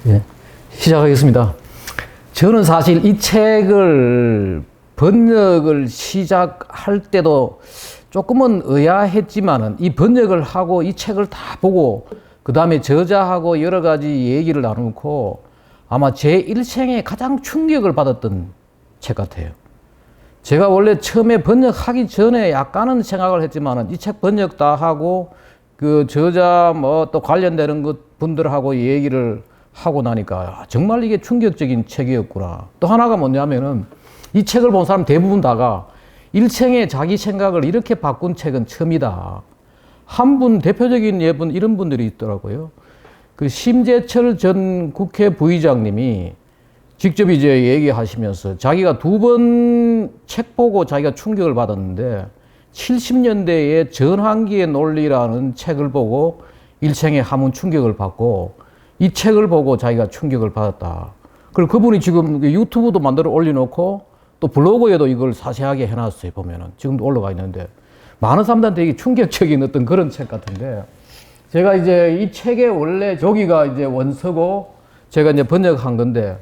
예, 시작하겠습니다. 저는 사실 이 책을 번역을 시작할 때도 조금은 의아했지만은 이 번역을 하고 이 책을 다 보고 그 다음에 저자하고 여러 가지 얘기를 나누고 아마 제 일생에 가장 충격을 받았던 책 같아요. 제가 원래 처음에 번역하기 전에 약간은 생각을 했지만은 이 책 번역 다 하고 그 저자 뭐 또 관련되는 것 분들하고 얘기를 하고 나니까 정말 이게 충격적인 책이었구나. 또 하나가 뭐냐면은 이 책을 본 사람 대부분 다가 일생에 자기 생각을 이렇게 바꾼 책은 처음이다. 한 분 대표적인 예분 이런 분들이 있더라고요. 그 심재철 전 국회 부의장님이 직접 이제 얘기하시면서 자기가 2번 책 보고 자기가 충격을 받았는데 70년대의 전환기의 논리라는 책을 보고 일생에 한번 충격을 받고 이 책을 보고 자기가 충격을 받았다. 그리고 그분이 지금 유튜브도 만들어 올려놓고 또 블로그에도 이걸 자세하게 해놨어요. 보면은 지금도 올라가 있는데 많은 사람들한테 이게 충격적인 어떤 그런 책 같은데 제가 이제 이 책의 원래 저기가 이제 원서고 제가 이제 번역한 건데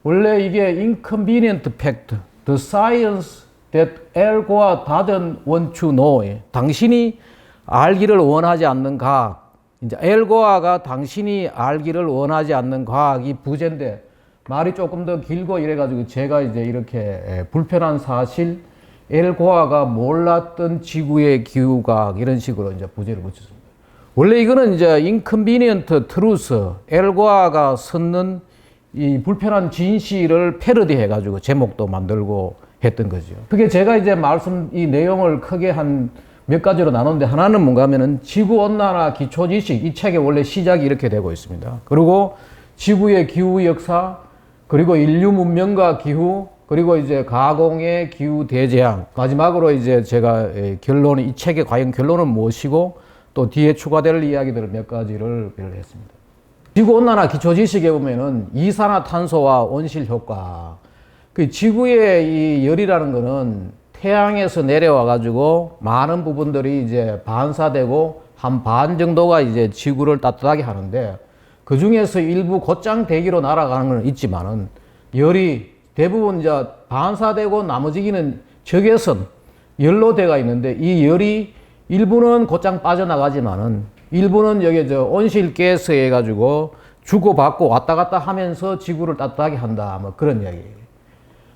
원래 이게 Inconvenient Fact, The Science That Al Gore Doesn't Want to Know. 당신이 알기를 원하지 않는 과학. 이제 엘 고어가 당신이 알기를 원하지 않는 과학이 부제인데 말이 조금 더 길고 이래가지고 제가 이제 이렇게 불편한 사실, 엘 고어가 몰랐던 지구의 기후과학 이런 식으로 이제 부제를 붙였습니다. 원래 이거는 이제 Inconvenient Truth, 엘 고어가 썼는 이 불편한 진실을 패러디 해가지고 제목도 만들고 했던 거죠. 그게 제가 이제 이 내용을 크게 한 몇 가지로 나눴는데 하나는 뭔가 하면은 지구온난화 기초지식, 이 책의 원래 시작이 이렇게 되고 있습니다. 그리고 지구의 기후 역사, 그리고 인류 문명과 기후, 그리고 이제 가공의 기후 대재앙. 마지막으로 이제 제가 이 책의 과연 결론은 무엇이고 또 뒤에 추가될 이야기들을 몇 가지를 했습니다. 지구온난화 기초지식에 보면은 이산화탄소와 온실효과. 그 지구의 이 열이라는 거는 태양에서 내려와 가지고 많은 부분들이 이제 반사되고 한 반 정도가 이제 지구를 따뜻하게 하는데 그 중에서 일부 곧장 대기로 날아가는 건 있지만은 열이 대부분 이제 반사되고 나머지기는 적외선 연로대가 있는데 이 열이 일부는 곧장 빠져나가지만은 일부는 여기 온실가스 해가지고 주고받고 왔다 갔다 하면서 지구를 따뜻하게 한다. 뭐 그런 이야기예요.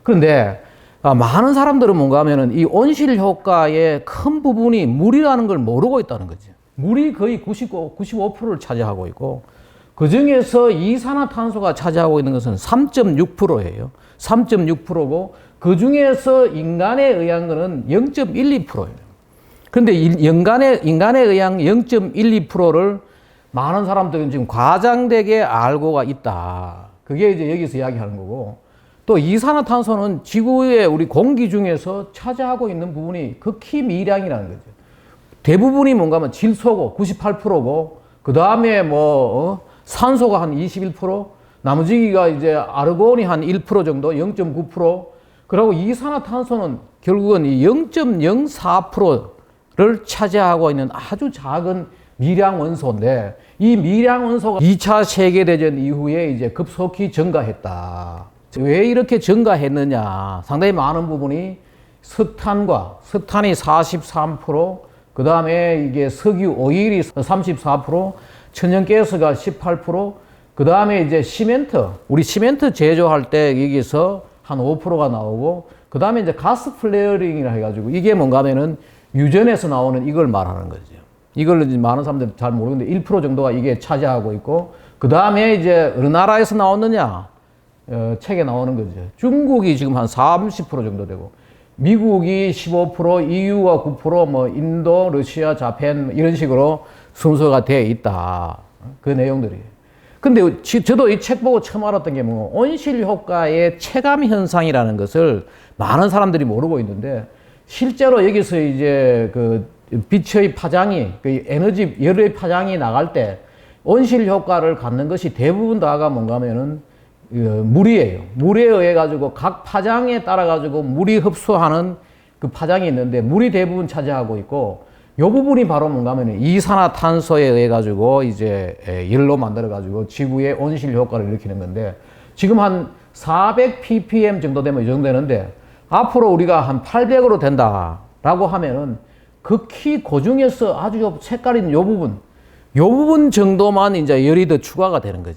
그런데 많은 사람들은 뭔가 하면은 이 온실 효과의 큰 부분이 물이라는 걸 모르고 있다는 거죠. 물이 거의 95%를 차지하고 있고 그 중에서 이산화탄소가 차지하고 있는 것은 3.6%예요. 3.6%고 그 중에서 인간에 의한 것은 0.12%예요. 그런데 인간에 의한 0.12%를 많은 사람들은 지금 과장되게 알고가 있다. 그게 이제 여기서 이야기하는 거고 또 이산화탄소는 지구의 우리 공기 중에서 차지하고 있는 부분이 극히 미량이라는 거죠. 대부분이 뭔가 하면 질소고 98%고 그 다음에 산소가 한 21%, 나머지가 이제 아르곤이 한 1% 정도, 0.9%. 그리고 이산화탄소는 결국은 이 0.04%를 차지하고 있는 아주 작은 미량 원소인데 이 미량 원소가 2차 세계대전 이후에 이제 급속히 증가했다. 왜 이렇게 증가했느냐? 상당히 많은 부분이 석탄이 43%, 그 다음에 이게 석유 오일이 34%, 천연가스가 18%, 그 다음에 이제 우리 시멘트 제조할 때 여기서 한 5%가 나오고, 그 다음에 이제 가스 플레어링이라 해가지고 이게 뭔가 하면은 유전에서 나오는 이걸 말하는 거죠. 이걸 이제 많은 사람들이 잘 모르는데 1% 정도가 이게 차지하고 있고, 그 다음에 이제 어느 나라에서 나오느냐? 책에 나오는 거죠. 중국이 지금 한 30% 정도 되고, 미국이 15%, EU가 9%, 인도, 러시아, 자판 이런 식으로 순서가 되어 있다. 그 내용들이에요. 근데 저도 이 책 보고 처음 알았던 게 온실 효과의 체감 현상이라는 것을 많은 사람들이 모르고 있는데 실제로 여기서 이제 그 빛의 파장이, 그 에너지, 열의 파장이 나갈 때 온실 효과를 갖는 것이 대부분 다가 뭔가 하면은 물이에요. 물에 의해 가지고 각 파장에 따라 가지고 물이 흡수하는 그 파장이 있는데 물이 대부분 차지하고 있고 요 부분이 바로 뭔가 하면 이산화탄소에 의해 가지고 이제 열로 만들어 가지고 지구의 온실 효과를 일으키는 건데, 지금 한 400 ppm 정도 되면 이 정도 되는데, 앞으로 우리가 한 800으로 된다라고 하면은 극히 고중에서 아주 색깔 있는 요 부분 정도만 이제 열이 더 추가가 되는 거죠.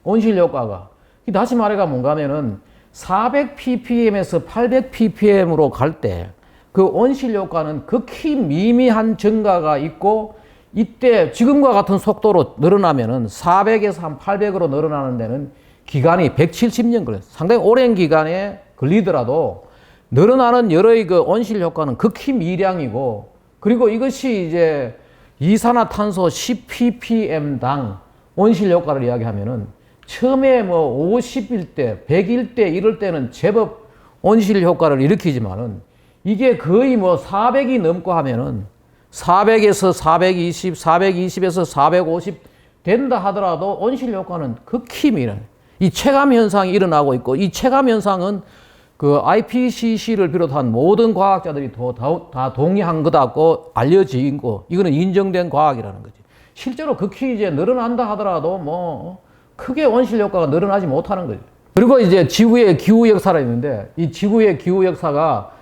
온실 효과가. 다시 말해가 뭔가 하면은 400 ppm에서 800 ppm으로 갈 때 그 온실 효과는 극히 미미한 증가가 있고, 이때 지금과 같은 속도로 늘어나면은 400에서 한 800으로 늘어나는 데는 기간이 170년 걸려요. 상당히 오랜 기간에 걸리더라도 늘어나는 열의 그 온실 효과는 극히 미량이고, 그리고 이것이 이제 이산화탄소 10ppm당 온실 효과를 이야기하면은 처음에 뭐 50일 때, 100일 때 이럴 때는 제법 온실 효과를 일으키지만은 이게 거의 뭐 400이 넘고 하면은 400에서 420, 420에서 450 된다 하더라도 온실 효과는 극히 미뤄요. 이 체감 현상이 일어나고 있고, 이 체감 현상은 그 IPCC를 비롯한 모든 과학자들이 다 동의한 거다고 알려진 거, 이거는 인정된 과학이라는 거지. 실제로 극히 이제 늘어난다 하더라도 뭐 크게 온실 효과가 늘어나지 못하는 거죠. 그리고 이제 지구의 기후 역사가 있는데, 이 지구의 기후 역사가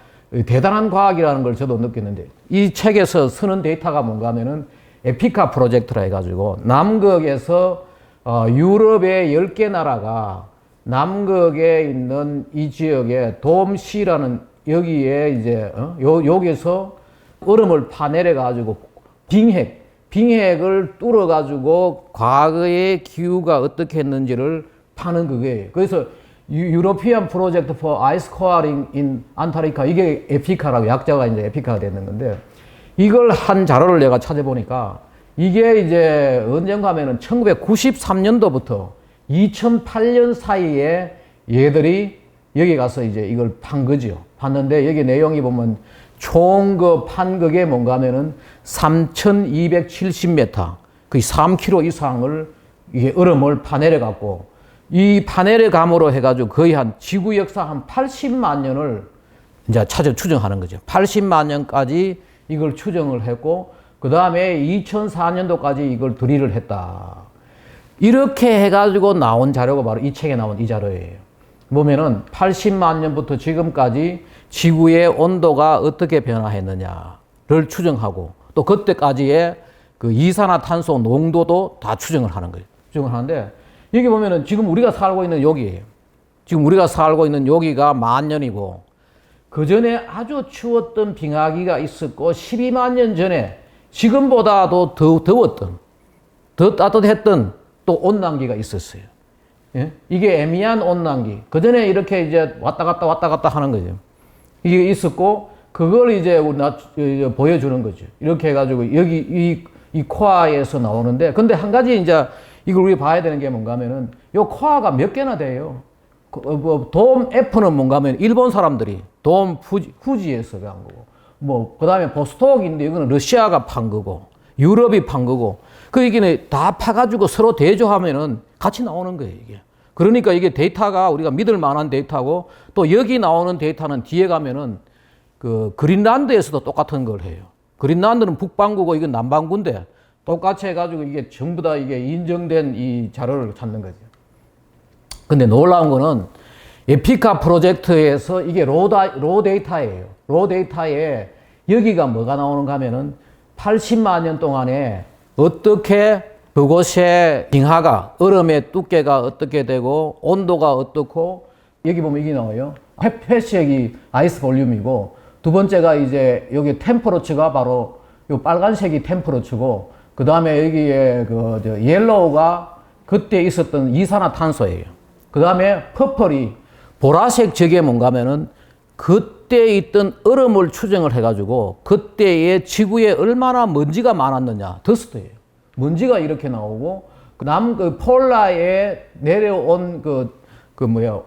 대단한 과학이라는 걸 저도 느꼈는데, 이 책에서 쓰는 데이터가 뭔가 하면은 에피카 프로젝트라 해가지고 남극에서 유럽의 10개 나라가 남극에 있는 이 지역에 돔시라는 여기에 이제 여기에서 얼음을 파내려 가지고 빙핵을 뚫어 가지고 과거의 기후가 어떻게 했는지를 파는 그거예요. 그래서 유로피안 프로젝트 for 아이스 코어링 인 안타르티카, 이게 에피카라고 약자가 이제 에피카가 되는 건데, 이걸 한 자료를 내가 찾아보니까 이게 이제 언젠가 하면은 1993년도부터 2008년 사이에 얘들이 여기 가서 이제 이걸 판 거죠. 봤는데 여기 내용이 보면 총 그 판 그게 뭔가 하면은 3,270m, 거의 3km 이상을 이게 얼음을 파내려 갖고, 이 파내려 감으로 해가지고 거의 한 지구 역사 한 80만 년을 이제 추정하는 거죠. 80만 년까지 이걸 추정을 했고, 그 다음에 2004년도까지 이걸 드릴을 했다. 이렇게 해가지고 나온 자료가 바로 이 책에 나온 이 자료예요. 보면은 80만 년부터 지금까지 지구의 온도가 어떻게 변화했느냐를 추정하고, 또 그때까지의 그 이산화탄소 농도도 다 추정을 하는 거예요. 추정을 하는데, 여기 보면은 지금 우리가 살고 있는 여기예요. 지금 우리가 살고 있는 여기가 10,000년이고, 그 전에 아주 추웠던 빙하기가 있었고, 12만 년 전에 지금보다도 더 더웠던, 더 따뜻했던 또 온난기가 있었어요. 예? 이게 애매한 온난기. 그 전에 이렇게 이제 왔다 갔다 하는 거죠. 이게 있었고, 그걸 이제 보여주는 거죠. 이렇게 해가지고 여기 이 코아에서 나오는데, 근데 한 가지 이제 이걸 우리 봐야 되는 게 뭔가 하면은 요 코아가 몇 개나 돼요. 돔 F는 뭔가 하면 일본 사람들이 돔 후지에서 한 거고, 뭐 그 다음에 보스톡인데 이거는 러시아가 판 거고, 유럽이 판 거고, 그 이게 다 파가지고 서로 대조하면은 같이 나오는 거예요, 이게. 그러니까 이게 데이터가 우리가 믿을 만한 데이터고, 또 여기 나오는 데이터는 뒤에 가면은 그 그린란드에서도 똑같은 걸 해요. 그린란드는 북반구고 이건 남반구인데 똑같이 해가지고 이게 전부 다 이게 인정된 이 자료를 찾는 거죠. 근데 놀라운 거는 에피카 프로젝트에서 이게 로 데이터예요. 로 데이터에 여기가 뭐가 나오는가 하면은 80만 년 동안에 어떻게 그곳의 빙하가, 얼음의 두께가 어떻게 되고 온도가 어떻고, 여기 보면 이게 나와요. 회색이 아이스 볼륨이고, 두 번째가 이제 여기 템퍼러처가 바로 요 빨간색이 템퍼러처고, 그 다음에 여기에 그 옐로우가 그때 있었던 이산화탄소예요. 그 다음에 퍼플이 보라색 저게 뭔가 하면은 그때 있던 얼음을 추정을 해가지고 그때의 지구에 얼마나 먼지가 많았느냐, 더스트예요. 먼지가 이렇게 나오고, 그 폴라에 내려온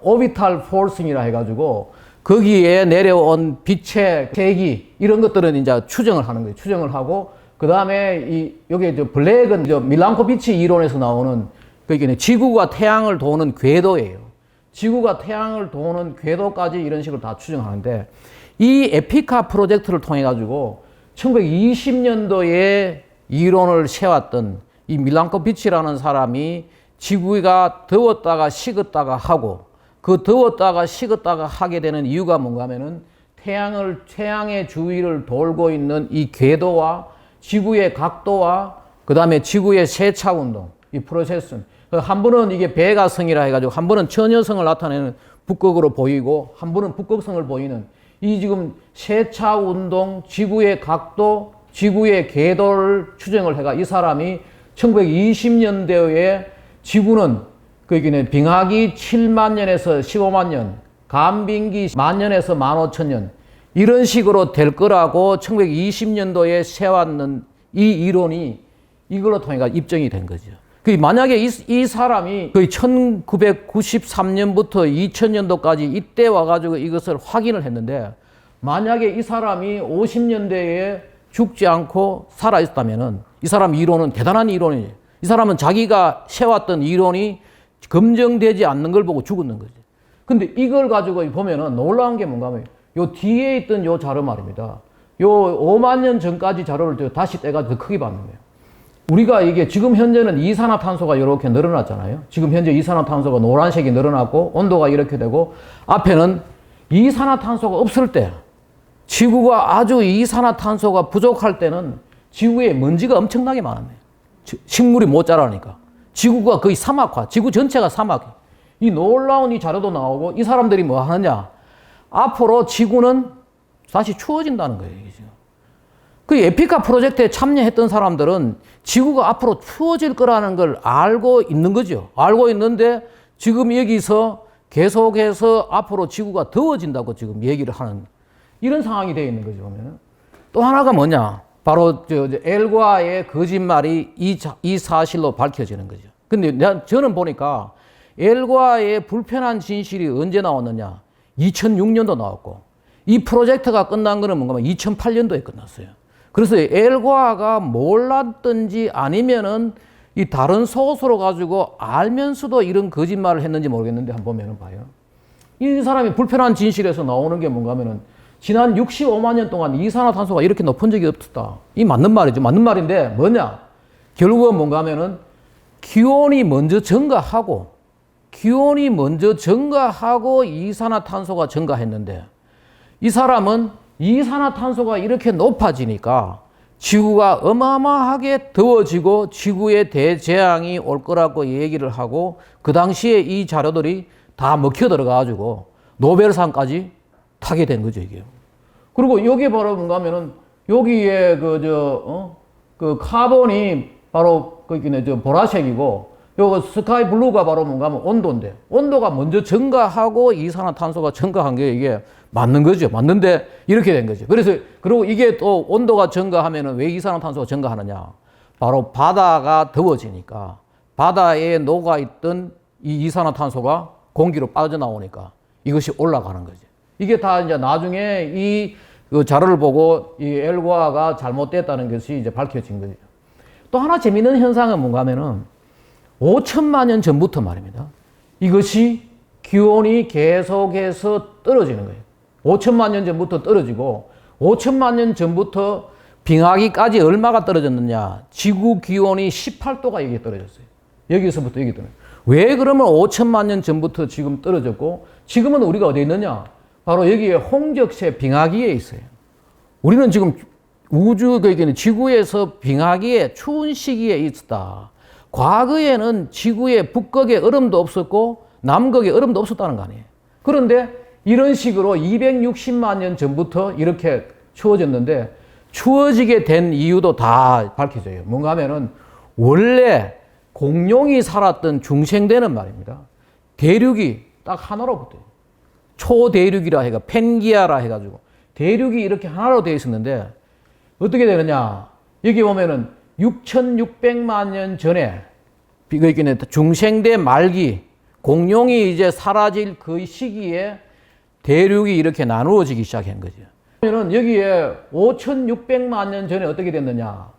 오비탈 포싱이라 해가지고 거기에 내려온 빛의 세기, 이런 것들은 이제 추정을 하는 거예요. 추정을 하고, 그 다음에 여기 블랙은 밀란코비치 이론에서 나오는 그게 지구가 태양을 도는 궤도예요. 지구가 태양을 도는 궤도까지 이런 식으로 다 추정하는데, 이 에피카 프로젝트를 통해 가지고 1920년도에 이론을 세웠던 이 밀랑코비치라는 사람이 지구가 더웠다가 식었다가 하고 그 더웠다가 식었다가 하게 되는 이유가 뭔가 하면은 태양의 주위를 돌고 있는 이 궤도와 지구의 각도와 그 다음에 지구의 세차 운동, 이 프로세스. 한 번은 이게 백아성이라 해가지고 한 번은 처녀성을 나타내는 북극으로 보이고 한 번은 북극성을 보이는 이 지금 세차 운동, 지구의 각도, 지구의 궤도를 추정을 해가 이 사람이 1920년대에 지구는 그기는 빙하기 7만 년에서 15만 년, 간빙기 1만 년에서 15,000년 이런 식으로 될 거라고 1920년도에 세웠는 이 이론이 이걸로 통해서 입증이 된 거죠. 만약에 이 사람이 거의 1993년부터 2000년도까지 이때 와가지고 이것을 확인을 했는데 만약에 이 사람이 50년대에 죽지 않고 살아있다면은 이 사람 이론은 대단한 이론이에요. 이 사람은 자기가 세웠던 이론이 검증되지 않는 걸 보고 죽었는 거죠. 근데 이걸 가지고 보면은 놀라운 게 뭔가 하면 요 뒤에 있던 요 자료 말입니다. 요 5만 년 전까지 자료를 다시 떼가지고 더 크게 봤는 거예요. 우리가 이게 지금 현재는 이산화탄소가 이렇게 늘어났잖아요. 지금 현재 이산화탄소가 노란색이 늘어났고 온도가 이렇게 되고 앞에는 이산화탄소가 없을 때 지구가 아주 이산화탄소가 부족할 때는 지구에 먼지가 엄청나게 많았네요. 식물이 못 자라니까. 지구가 거의 사막화, 지구 전체가 사막이. 이 놀라운 이 자료도 나오고 이 사람들이 뭐 하느냐. 앞으로 지구는 다시 추워진다는 거예요. 지금. 그 에피카 프로젝트에 참여했던 사람들은 지구가 앞으로 추워질 거라는 걸 알고 있는 거죠. 알고 있는데 지금 여기서 계속해서 앞으로 지구가 더워진다고 지금 얘기를 하는 이런 상황이 되어 있는 거죠. 보면은. 또 하나가 뭐냐. 바로 엘과의 거짓말이 이 사실로 밝혀지는 거죠. 근데 저는 보니까 엘과의 불편한 진실이 언제 나왔느냐. 2006년도 나왔고 이 프로젝트가 끝난 거는 뭔가 2008년도에 끝났어요. 그래서 엘과가 몰랐든지 아니면은 이 다른 소스로 가지고 알면서도 이런 거짓말을 했는지 모르겠는데 한번 보면은 봐요. 이 사람이 불편한 진실에서 나오는 게 뭔가 하면은 지난 65만 년 동안 이산화탄소가 이렇게 높은 적이 없었다. 이 맞는 말이죠. 맞는 말인데 뭐냐? 결국은 뭔가 하면은 기온이 먼저 증가하고 이산화탄소가 증가했는데 이 사람은 이산화탄소가 이렇게 높아지니까 지구가 어마어마하게 더워지고 지구에 대재앙이 올 거라고 얘기를 하고 그 당시에 이 자료들이 다 먹혀 들어가가지고 노벨상까지 타게 된 거죠, 이게. 그리고 여기 바로 뭔가 하면은 여기에 그 카본이 바로 보라색이고 요거 스카이 블루가 바로 뭔가 하면 온도인데 온도가 먼저 증가하고 이산화탄소가 증가한 게 이게 맞는 거죠. 맞는데 이렇게 된 거죠. 그리고 이게 또 온도가 증가하면은 왜 이산화탄소가 증가하느냐. 바로 바다가 더워지니까 바다에 녹아있던 이 이산화탄소가 공기로 빠져나오니까 이것이 올라가는 거죠. 이게 다 이제 나중에 그 자료를 보고 이 엘과가 잘못됐다는 것이 이제 밝혀진 거죠. 또 하나 재미있는 현상은 뭔가 하면은 5천만 년 전부터 말입니다. 이것이 기온이 계속해서 떨어지는 거예요. 5천만 년 전부터 떨어지고 5천만 년 전부터 빙하기까지 얼마가 떨어졌느냐. 지구 기온이 18도가 여기에 떨어졌어요. 여기서부터 여기 떨어져요. 왜 그러면 5천만 년 전부터 지금 떨어졌고 지금은 우리가 어디에 있느냐. 바로 여기에 홍적세 빙하기에 있어요. 우리는 지금 지구에서 빙하기에 추운 시기에 있었다. 과거에는 지구에 북극에 얼음도 없었고 남극에 얼음도 없었다는 거 아니에요. 그런데 이런 식으로 260만 년 전부터 이렇게 추워졌는데 추워지게 된 이유도 다 밝혀져요. 뭔가 하면은 원래 공룡이 살았던 중생대는 말입니다. 대륙이 딱 하나로 붙어요. 초대륙이라 해가 펜기아라 해가지고 대륙이 이렇게 하나로 되어 있었는데 어떻게 되느냐. 여기 보면은 6,600만 년 전에 중생대 말기 공룡이 이제 사라질 그 시기에 대륙이 이렇게 나누어지기 시작한 거죠. 그러면은 여기에 5,600만 년 전에 어떻게 됐느냐.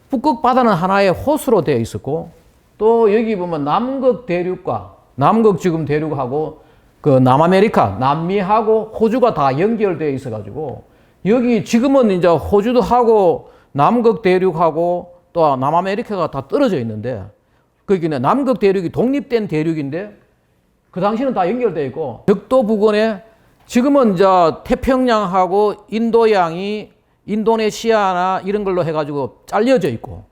북극 바다는 하나의 호수로 되어 있었고 또 여기 보면 남극 대륙과 남극 지금 대륙하고 그 남아메리카, 남미하고 호주가 다 연결되어 있어가지고 여기 지금은 이제 호주도 하고 남극 대륙하고 또 남아메리카가 다 떨어져 있는데, 거기는 남극 대륙이 독립된 대륙인데 그 당시는 다 연결되어 있고, 적도 부근에 지금은 이제 태평양하고 인도양이 인도네시아나 이런 걸로 해가지고 잘려져 있고,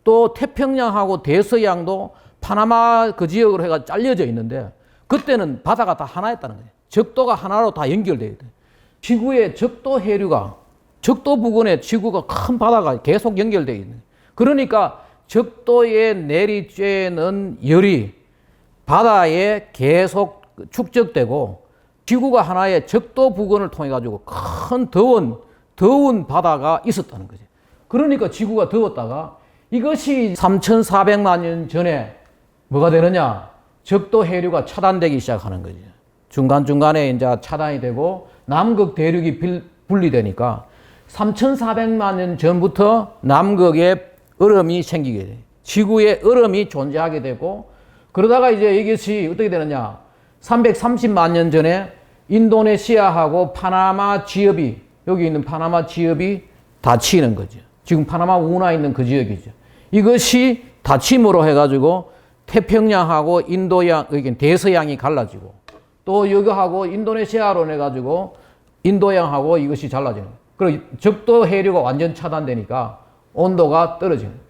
또 태평양하고 대서양도 파나마 그 지역으로 해가 잘려져 있는데, 그때는 바다가 다 하나였다는 거예요. 적도가 하나로 다 연결되어 있대. 지구의 적도 해류가, 적도 부근에 지구가 큰 바다가 계속 연결되어 있는. 그러니까 적도에 내리쬐는 열이 바다에 계속 축적되고, 지구가 하나의 적도 부근을 통해 가지고 큰 더운 바다가 있었다는 거죠. 그러니까 지구가 더웠다가 이것이 3,400만 년 전에 뭐가 되느냐? 적도 해류가 차단되기 시작하는 거죠. 중간중간에 이제 차단이 되고 남극 대륙이 분리되니까 3,400만 년 전부터 남극에 얼음이 생기게 돼요. 지구에 얼음이 존재하게 되고, 그러다가 이제 이것이 어떻게 되느냐? 330만 년 전에 인도네시아하고 파나마 지역이, 여기 있는 파나마 지역이 닫히는 거죠. 지금 파나마 운하 있는 그 지역이죠. 이것이 닫힘으로 해가지고 태평양하고 인도양, 여기 대서양이 갈라지고, 또 여기하고 인도네시아로 해가지고 인도양하고 이것이 잘라지는 거예요. 그리고 적도 해류가 완전 차단되니까 온도가 떨어지는 거예요.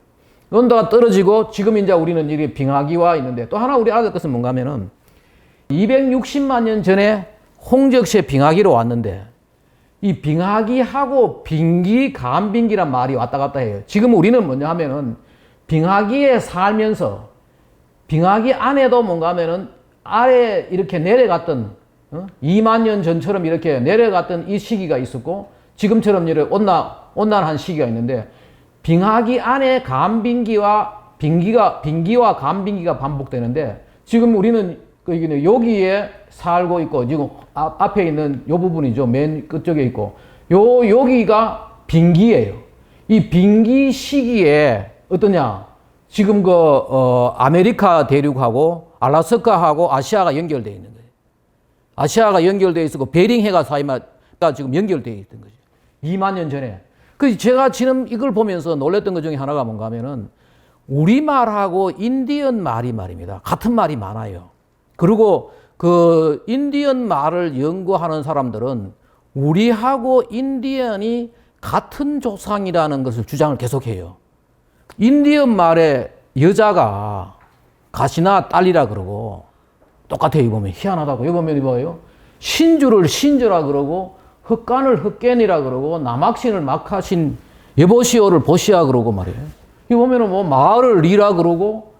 온도가 떨어지고 지금 이제 우리는 이게 빙하기와 있는데, 또 하나 우리 알아야 될 것은 뭔가 하면은 260만 년 전에 홍적시에 빙하기로 왔는데, 이 빙하기하고 빙기, 간빙기란 말이 왔다 갔다 해요. 지금 우리는 뭐냐 하면은 빙하기에 살면서 빙하기 안에도 뭔가 하면은 아래 이렇게 내려갔던 2만 년 전처럼 이렇게 내려갔던 이 시기가 있었고, 지금처럼 이렇게 온난한 시기가 있는데, 빙하기 안에 간빙기와 빙기와 간빙기가 반복되는데, 지금 우리는 여기에 살고 있고, 지금 앞에 있는 요 부분이죠. 맨 끝쪽에 있고, 여기가 빙기예요. 이 빙기 시기에 어떠냐? 지금 아메리카 대륙하고 알라스카하고 아시아가 연결되어 있는 거예요. 아시아가 연결되어 있었고, 베링해가 사이가 지금 연결되어 있던 거죠. 2만 년 전에. 그 제가 지금 이걸 보면서 놀랬던 것 중에 하나가 뭔가 하면은, 우리말하고 인디언 말이 말입니다. 같은 말이 많아요. 그리고 그 인디언 말을 연구하는 사람들은 우리하고 인디언이 같은 조상이라는 것을 주장을 계속해요. 인디언 말에 여자가 가시나 딸이라 그러고 똑같아요. 이거 보면 희한하다고. 이거 보면 이거예요. 신주를 신주라 그러고, 흑간을 흑간이라 그러고, 남학신을 막하신 여보시오를 보시야 그러고 말이에요. 이거 보면은 뭐 마을을 리라 그러고,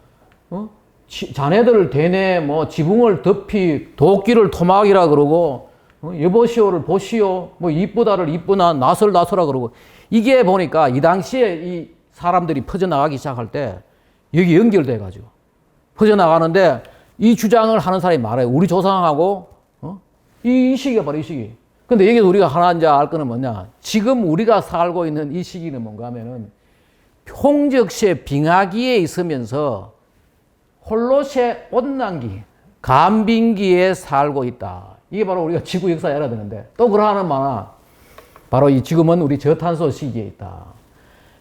자네들을 대내 뭐 지붕을 덮이 도끼를 토막이라 그러고, 여보시오를 보시오, 뭐 이쁘다를 이쁘나 나설라 그러고, 이게 보니까 이 당시에 이 사람들이 퍼져나가기 시작할 때 여기 연결돼 가지고 퍼져나가는데, 이 주장을 하는 사람이 많아요. 우리 조상하고 이 시기가 바로 이 시기. 근데 여기서 우리가 하나 이제 알 거는 뭐냐? 지금 우리가 살고 있는 이 시기는 뭔가 하면은 홍적시에 빙하기에 있으면서 홀로세 온난기, 간빙기에 살고 있다. 이게 바로 우리가 지구 역사에 알아야 되는데, 또 그러하는 많아. 바로 이 지금은 우리 저탄소 시기에 있다.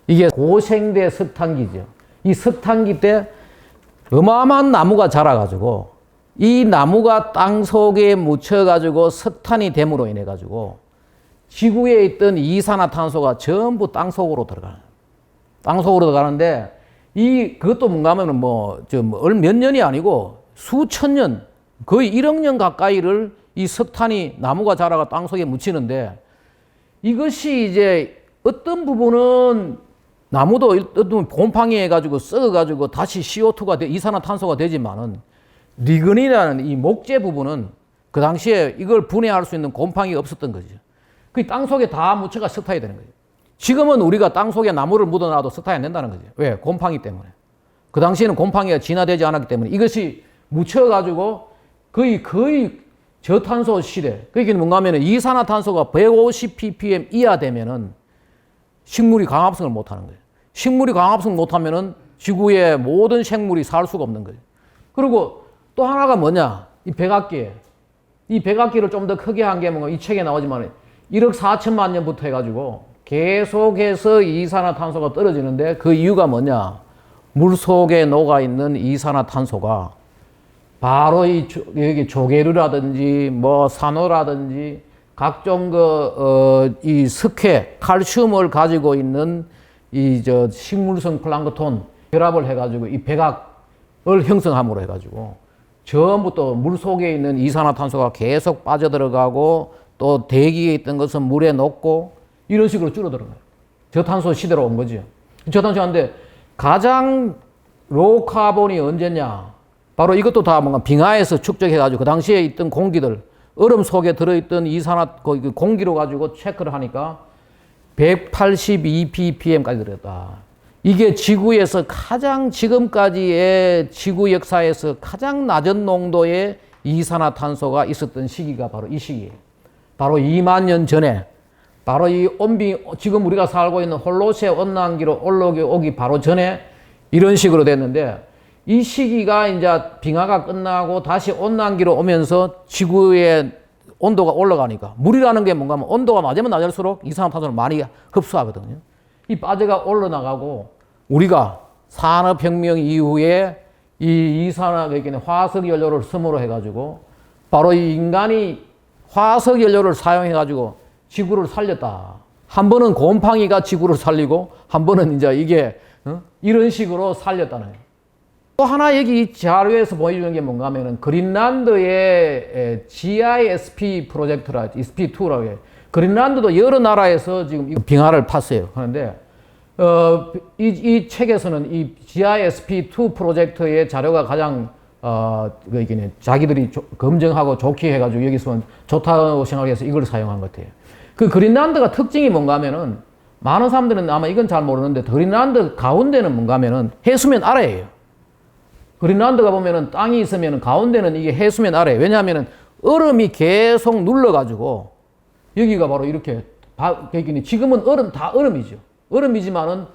이게 고생대 석탄기죠. 이 석탄기 때 어마어마한 나무가 자라가지고, 이 나무가 땅 속에 묻혀가지고 석탄이 됨으로 인해가지고 지구에 있던 이산화탄소가 전부 땅 속으로 들어가요. 땅 속으로 들어가는데, 그것도 뭔가 하면은 몇 년이 아니고 수천 년, 거의 1억 년 가까이를 이 석탄이 나무가 자라가 땅 속에 묻히는데, 이것이 이제 어떤 부분은 나무도 어떤 곰팡이 해가지고 썩어가지고 다시 CO2가 이산화탄소가 되지만은, 리그닌이라는 이 목재 부분은 그 당시에 이걸 분해할 수 있는 곰팡이가 없었던 거죠. 그 땅 속에 다 묻혀가 석탄이 되는 거죠. 지금은 우리가 땅 속에 나무를 묻어놔도 석탄이 안 된다는 거죠. 왜? 곰팡이 때문에. 그 당시에는 곰팡이가 진화되지 않았기 때문에 이것이 묻혀가지고 거의 저탄소 시대. 그게 뭔가 하면은 이산화탄소가 150 ppm 이하 되면은 식물이 강합성을 못 하는 거예요. 식물이 강합성을 못 하면은 지구의 모든 생물이 살 수가 없는 거예요. 그리고 또 하나가 뭐냐? 이 백악기. 이 백악기를 좀 더 크게 한 게 뭔가 이 책에 나오지만, 1억 4천만 년부터 해가지고 계속해서 이산화탄소가 떨어지는데 그 이유가 뭐냐? 물 속에 녹아있는 이산화탄소가 바로 여기 조개류라든지 뭐 산호라든지 각종 이 석회, 칼슘을 가지고 있는 식물성 플랑크톤 결합을 해가지고 이 백악을 형성함으로 해가지고 전부 또 물 속에 있는 이산화탄소가 계속 빠져들어가고 또 대기에 있던 것은 물에 녹고 이런 식으로 줄어드는 거예요. 저탄소 시대로 온 거죠. 저탄소인데 가장 로우 카본이 언제냐? 바로 이것도 다 뭔가 빙하에서 축적해가지고 그 당시에 있던 공기들, 얼음 속에 들어있던 공기로 가지고 체크를 하니까 182 ppm까지 들었다. 이게 지구에서 지금까지의 지구 역사에서 가장 낮은 농도의 이산화탄소가 있었던 시기가 바로 이 시기예요. 바로 2만 년 전에, 바로 지금 우리가 살고 있는 홀로세 온난기로 올라오기 바로 전에 이런 식으로 됐는데, 이 시기가 이제 빙하가 끝나고 다시 온난기로 오면서 지구의 온도가 올라가니까, 물이라는 게 뭔가 하면 온도가 낮으면 낮을수록 이산화탄소를 많이 흡수하거든요. 이 빠져가 올라나가고, 우리가 산업혁명 이후에 이 화석 연료를 섬으로 해가지고, 바로 이 인간이 화석 연료를 사용해가지고 지구를 살렸다. 한 번은 곰팡이가 지구를 살리고, 한 번은 이제 이게, 이런 식으로 살렸다는 거예요. 또 하나 여기 자료에서 보여주는 게 뭔가 하면은 그린란드의 GISP 프로젝트라, SP2라고 해요. 그린란드도 여러 나라에서 지금 빙하를 팠어요. 하는데, 이 책에서는 이 GISP2 프로젝트의 자료가 가장, 자기들이 검증하고 좋게 해가지고 여기서 좋다고 생각해서 이걸 사용한 것 같아요. 그 그린란드가 특징이 뭔가 하면은 많은 사람들은 아마 이건 잘 모르는데 그린란드 가운데는 뭔가 하면은 해수면 아래예요. 그린란드가 보면은 땅이 있으면은 가운데는 이게 해수면 아래. 왜냐하면은 얼음이 계속 눌러가지고 여기가 바로 이렇게 지금은 다 얼음이죠. 얼음이지만은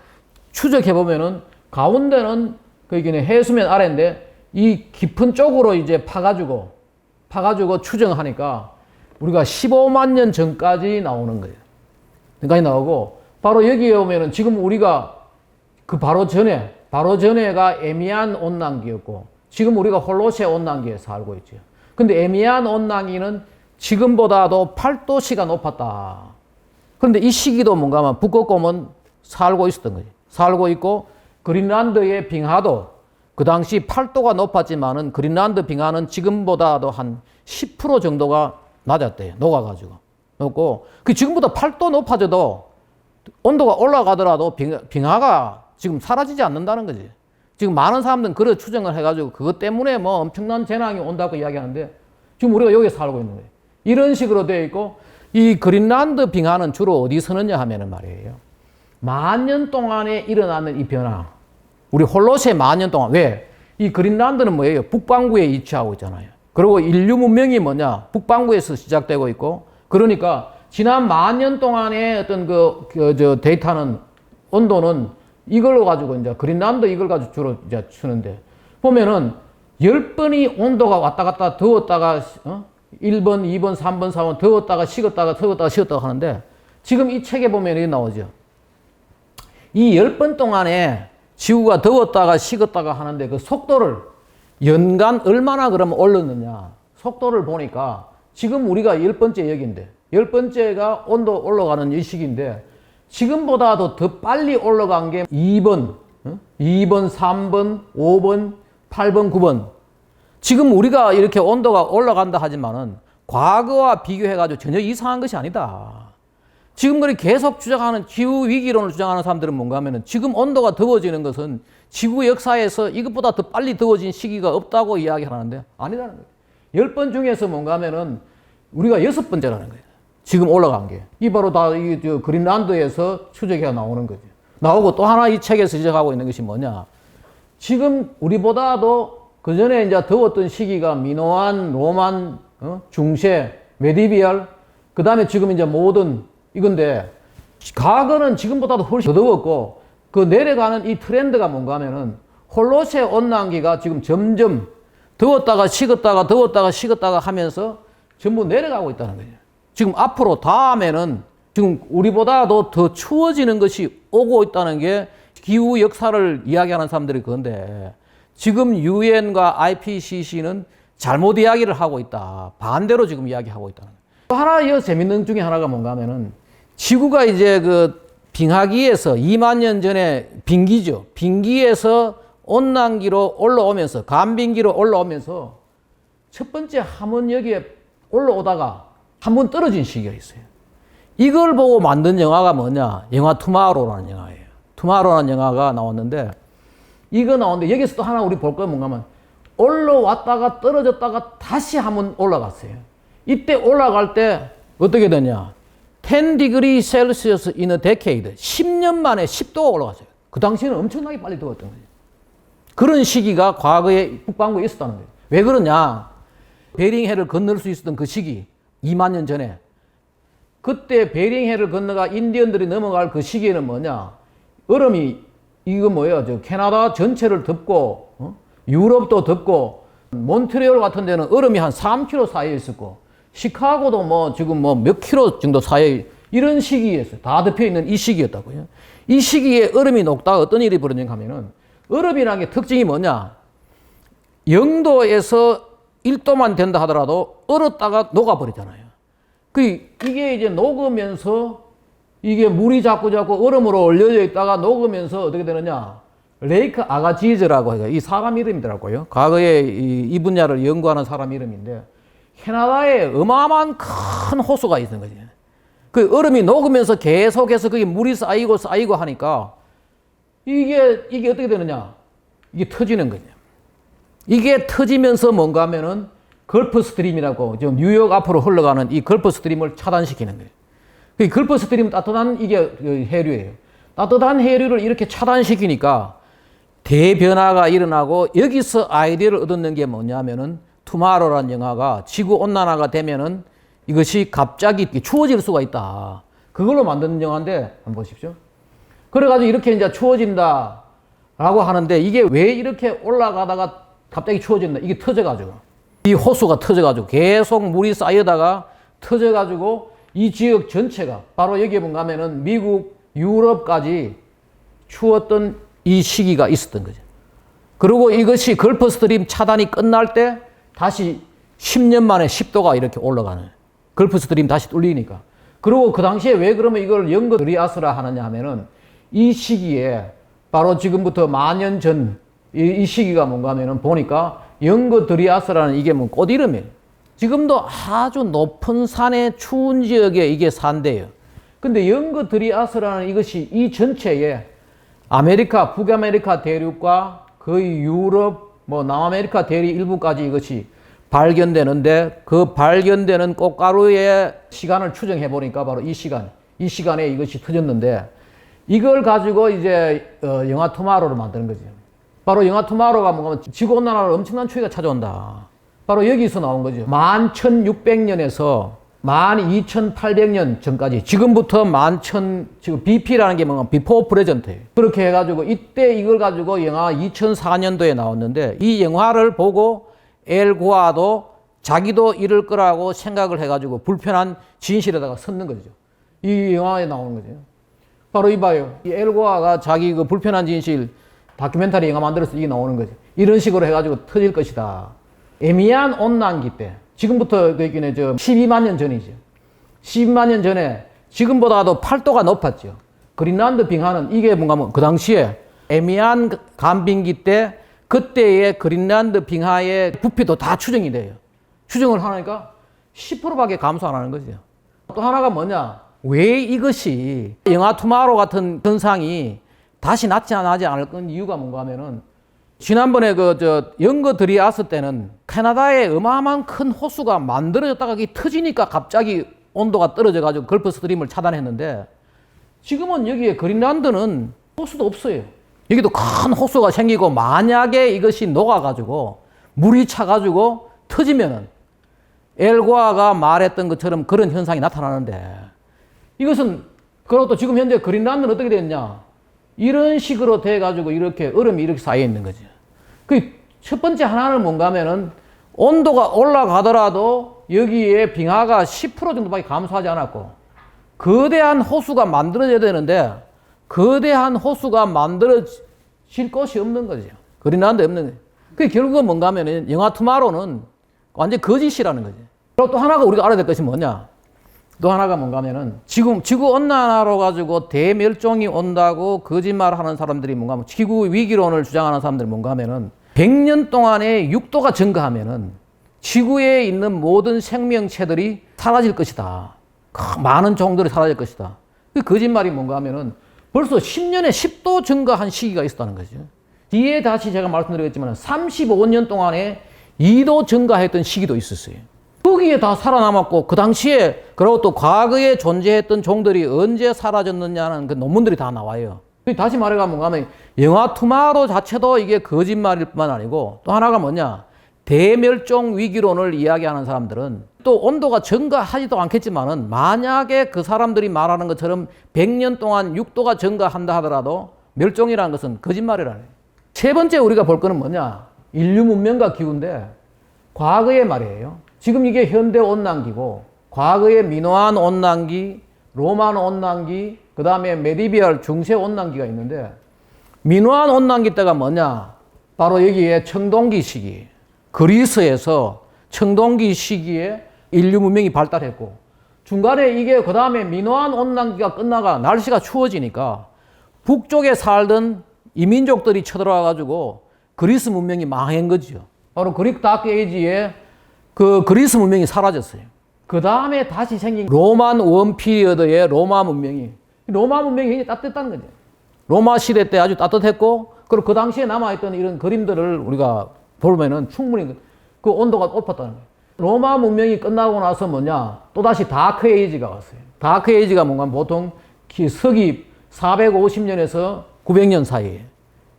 추적해보면은 가운데는 해수면 아래인데 이 깊은 쪽으로 이제 파가지고 추정하니까 우리가 15만 년 전까지 나오는 거예요. 전까지 나오고 바로 여기에 오면은 지금 우리가 그 바로 전에가 에미안 온난기였고 지금 우리가 홀로세 온난기에 살고 있죠. 근데 에미안 온난기는 지금보다도 8도씨가 높았다. 그런데 이 시기도 뭔가 하면 북극곰은 살고 있었던 거예요. 살고 있고 그린란드의 빙하도 그 당시 8도가 높았지만은 그린란드 빙하는 지금보다도 한 10% 정도가 낮았대요. 녹아가지고. 높고 지금보다 8도 높아져도 온도가 올라가더라도 빙하가 지금 사라지지 않는다는 거지. 지금 많은 사람들은 그런 추정을 해가지고 그것 때문에 뭐 엄청난 재난이 온다고 이야기하는데 지금 우리가 여기 살고 있는 거예요. 이런 식으로 되어 있고 이 그린란드 빙하는 주로 어디 서느냐 하면은 말이에요. 만년 동안에 일어나는 이 변화. 우리 홀로세 만년 동안. 왜? 이 그린란드는 뭐예요? 북반구에 위치하고 있잖아요. 그리고 인류 문명이 뭐냐? 북반구에서 시작되고 있고 그러니까 지난 만년 동안의 어떤 데이터는 온도는 이걸로 가지고 이제 그린란드 이걸 가지고 주로 이제 쓰는데 보면은 10번이 온도가 왔다 갔다 더웠다가 1번, 2번, 3번, 4번 더웠다가 식었다가 하는데 지금 이 책에 보면 이렇게 나오죠. 이 10번 동안에 지구가 더웠다가 식었다가 하는데 그 속도를 연간 얼마나 그러면 올랐느냐. 속도를 보니까 지금 우리가 10번째 여기인데 10번째가 온도 올라가는 이 시기인데 지금보다도 더 빨리 올라간 게 2번, 3번, 5번, 8번, 9번. 지금 우리가 이렇게 온도가 올라간다 하지만은 과거와 비교해가지고 전혀 이상한 것이 아니다. 지금 그렇게 계속 주장하는 기후위기론을 주장하는 사람들은 뭔가 하면은 지금 온도가 더워지는 것은 지구 역사에서 이것보다 더 빨리 더워진 시기가 없다고 이야기하는데 아니라는 거예요. 10번 중에서 뭔가 하면은 우리가 6번째라는 거예요. 지금 올라간 게. 이 바로 다 그린란드에서 추적해 나오는 거죠. 나오고 또 하나 이 책에서 지적하고 있는 것이 뭐냐. 지금 우리보다도 그 전에 이제 더웠던 시기가 미노안, 로만, 중세, 메디비얼, 그 다음에 지금 이제 모던 이건데 과거는 지금보다도 훨씬 더 더웠고 그 내려가는 이 트렌드가 뭔가 하면은 홀로세 온난기가 지금 점점 더웠다가 식었다가 하면서 전부 내려가고 있다는 거예요. 지금 앞으로 다음에는 지금 우리보다도 더 추워지는 것이 오고 있다는 게 기후 역사를 이야기하는 사람들이 그건데 지금 유엔과 IPCC는 잘못 이야기를 하고 있다. 반대로 지금 이야기하고 있다는 거예요. 또 하나 재밌는 중에 하나가 뭔가 하면은 지구가 이제 그 빙하기에서 2만 년 전에 빙기죠. 빙기에서 온난기로 올라오면서 간빙기로 올라오면서 첫 번째 한번 여기에 올라오다가 한번 떨어진 시기가 있어요. 이걸 보고 만든 영화가 뭐냐? 영화 투마로우라는 영화예요. 투마로우라는 영화가 나왔는데 이거 나오는데 여기서 또 하나 우리 볼 거 뭔가 하면 올라왔다가 떨어졌다가 다시 한번 올라갔어요. 이때 올라갈 때 어떻게 되냐? 10 degree Celsius in a decade. 10년 만에 10도가 올라갔어요. 그 당시에는 엄청나게 빨리 더웠던 거예요. 그런 시기가 과거에 북반구에 있었다는 거예요. 왜 그러냐? 베링해를 건널 수 있었던 그 시기, 2만 년 전에. 그때 베링해를 건너가 인디언들이 넘어갈 그 시기에는 뭐냐? 얼음이, 이거 뭐예요? 저 캐나다 전체를 덮고, 유럽도 덮고, 몬트리올 같은 데는 얼음이 한 3km 사이에 있었고, 시카고도 뭐 지금 뭐 몇 킬로 정도 사이에 이런 시기였어요. 다 덮여 있는 이 시기였다고요. 이 시기에 얼음이 녹다가 어떤 일이 벌어지는가 하면은 얼음이라는 게 특징이 뭐냐? 0도에서 1도만 된다 하더라도 얼었다가 녹아버리잖아요. 이게 이제 녹으면서 이게 물이 자꾸 얼음으로 얼려져 있다가 녹으면서 어떻게 되느냐? 레이크 아가지즈라고 해요. 이 사람 이름이더라고요. 과거에 이 분야를 연구하는 사람 이름인데 캐나다에 어마어마한 큰 호수가 있는 거죠. 그 얼음이 녹으면서 계속해서 그게 물이 쌓이고 하니까 이게 어떻게 되느냐? 이게 터지는 거죠. 이게 터지면서 뭔가 하면은 걸프 스트림이라고 지금 뉴욕 앞으로 흘러가는 이 걸프 스트림을 차단시키는 거예요. 그 걸프 스트림 따뜻한 이게 해류예요. 따뜻한 해류를 이렇게 차단시키니까 대변화가 일어나고 여기서 아이디어를 얻는 게 뭐냐면은 투마로라는 영화가 지구 온난화가 되면은 이것이 갑자기 추워질 수가 있다. 그걸로 만든 영화인데 한번 보십시오. 그래가지고 이렇게 이제 추워진다라고 하는데 이게 왜 이렇게 올라가다가 갑자기 추워진다? 이게 터져가지고 이 호수가 터져가지고 계속 물이 쌓여다가 터져가지고 이 지역 전체가 바로 여기에 가면은 미국, 유럽까지 추웠던 이 시기가 있었던 거죠. 그리고 이것이 걸프 스트림 차단이 끝날 때 다시 10년 만에 10도가 이렇게 올라가는 걸프 스트림 다시 뚫리니까. 그리고 그 당시에 왜 그러면 이걸 영거 드리아스라 하느냐 하면은 이 시기에 바로 지금부터 만년 전 이 시기가 뭔가 하면은 보니까 영거 드리아스라는 이게 뭐 꽃 이름이에요. 지금도 아주 높은 산의 추운 지역에 이게 산대요. 근데 영거 드리아스라는 이것이 이 전체에 아메리카, 북아메리카 대륙과 거의 유럽, 뭐 남아메리카 대륙 일부까지 이것이 발견되는데 그 발견되는 꽃가루의 시간을 추정해 보니까 바로 이 시간에 이것이 터졌는데 이걸 가지고 이제 영화 투마로를 만드는 거죠. 바로 영화 투마로가 뭔가 지구온난화로 엄청난 추위가 찾아온다. 바로 여기서 나온 거죠. 11,600년에서 12,800년 전까지 지금부터 지금 BP라는 게 뭔가 비포 프레젠트예요. 그렇게 해가지고 이때 이걸 가지고 영화 2004년도에 나왔는데 이 영화를 보고 엘 고아도 자기도 이럴 거라고 생각을 해가지고 불편한 진실에다가 섰는 거죠. 이 영화에 나오는 거죠. 바로 이봐요. 이 엘 고아가 자기 그 불편한 진실 다큐멘터리 영화 만들어서 이게 나오는 거죠. 이런 식으로 해가지고 터질 것이다. 에미안 온난기 때 지금부터 그기는 12만 년 전이죠. 12만 년 전에 지금보다도 8도가 높았죠. 그린란드 빙하는 이게 뭔가 하면 그 당시에 에미안 간빙기 때 그때의 그린란드 빙하의 부피도 다 추정이 돼요. 추정을 하니까 10%밖에 감소 안 하는 거죠. 또 하나가 뭐냐? 왜 이것이 영화 투마로 같은 현상이 다시 나타나지 않을 건 이유가 뭔가 하면은 지난번에 영거 드리아스 때는 캐나다에 어마어마한 큰 호수가 만들어졌다가 터지니까 갑자기 온도가 떨어져가지고 걸프 스트림을 차단했는데 지금은 여기에 그린란드는 호수도 없어요. 여기도 큰 호수가 생기고 만약에 이것이 녹아가지고 물이 차가지고 터지면은 엘고아가 말했던 것처럼 그런 현상이 나타나는데 이것은 그리고 또 지금 현재 그린란드는 어떻게 됐냐? 이런 식으로 돼가지고 이렇게 얼음이 이렇게 쌓여 있는 거죠. 그 첫 번째 하나는 뭔가 하면은 온도가 올라가더라도 여기에 빙하가 10% 정도밖에 감소하지 않았고 거대한 호수가 만들어져야 되는데 거대한 호수가 만들어질 것이 없는 거죠. 그린란드에 없는 거죠. 그게 결국은 뭔가 하면은 영화 투마로는 완전 거짓이라는 거죠. 그리고 또 하나가 우리가 알아야 될 것이 뭐냐? 또 하나가 뭔가 하면은 지금 지구 온난화로 가지고 대멸종이 온다고 거짓말하는 사람들이 뭔가 하면 지구 위기론을 주장하는 사람들이 뭔가 하면은 100년 동안에 6도가 증가하면은 지구에 있는 모든 생명체들이 사라질 것이다. 많은 종들이 사라질 것이다. 그 거짓말이 뭔가 하면은 벌써 10년에 10도 증가한 시기가 있었다는 거죠. 뒤에 다시 제가 말씀드리겠지만 35년 동안에 2도 증가했던 시기도 있었어요. 거기에 다 살아남았고 그 당시에 그리고 또 과거에 존재했던 종들이 언제 사라졌느냐는 그 논문들이 다 나와요. 다시 말해가 뭔가 하면 영화 투마로 자체도 이게 거짓말일 뿐만 아니고 또 하나가 뭐냐? 대멸종 위기론을 이야기하는 사람들은 또 온도가 증가하지도 않겠지만은 만약에 그 사람들이 말하는 것처럼 100년 동안 6도가 증가한다 하더라도 멸종이라는 것은 거짓말이라는 거예요. 세 번째 우리가 볼 거는 뭐냐? 인류 문명과 기후인데 과거의 말이에요. 지금 이게 현대 온난기고 과거의 미노안 온난기, 로만 온난기, 그 다음에 메디비얼 중세 온난기가 있는데 미노안 온난기 때가 뭐냐? 바로 여기에 청동기 시기. 그리스에서 청동기 시기에 인류 문명이 발달했고 중간에 이게 그 다음에 미노안 온난기가 끝나가 날씨가 추워지니까 북쪽에 살던 이민족들이 쳐들어와 가지고 그리스 문명이 망한 거죠. 바로 그릭 다크 에이지에 그 그리스 문명이 사라졌어요. 그 다음에 다시 생긴 로만 원 피리어드의 로마 문명이 굉장히 따뜻했다는 거죠. 로마 시대 때 아주 따뜻했고 그리고 그 당시에 남아있던 이런 그림들을 우리가 보면은 충분히 그 온도가 높았다는 거예요. 로마 문명이 끝나고 나서 뭐냐? 또다시 다크 에이지가 왔어요. 다크 에이지가 뭔가 보통 서기 450년에서 900년 사이에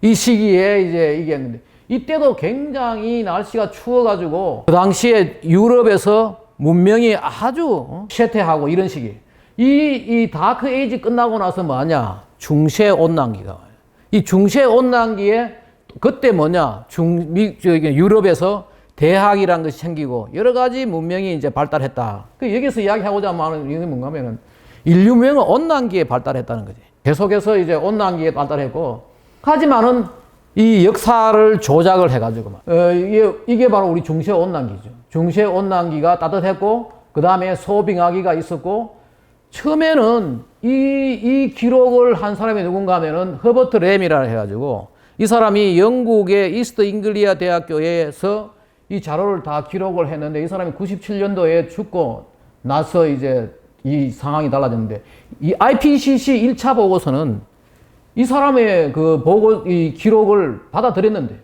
이 시기에 이제 이게 했는데 이때도 굉장히 날씨가 추워가지고 그 당시에 유럽에서 문명이 아주 쇠퇴하고 이런 시기. 이 다크 에이지 끝나고 나서 뭐냐? 중세 온난기가 와요. 이 중세 온난기에 그때 뭐냐? 유럽에서 대학이라는 것이 생기고 여러 가지 문명이 이제 발달했다. 여기서 이야기하고자 하는 이게 뭔가 하면은 인류 문명은 온난기에 발달했다는 거지. 계속해서 이제 온난기에 발달했고 하지만은 이 역사를 조작을 해가지고 이게 바로 우리 중세 온난기죠. 중세 온난기가 따뜻했고 그 다음에 소빙하기가 있었고 처음에는 이 기록을 한 사람이 누군가 하면은 허버트 램이라 해가지고 이 사람이 영국의 이스트 잉글리아 대학교에서 이 자료를 다 기록을 했는데 이 사람이 97년도에 죽고 나서 이제 이 상황이 달라졌는데 이 IPCC 1차 보고서는 이 사람의 그 이 기록을 받아들였는데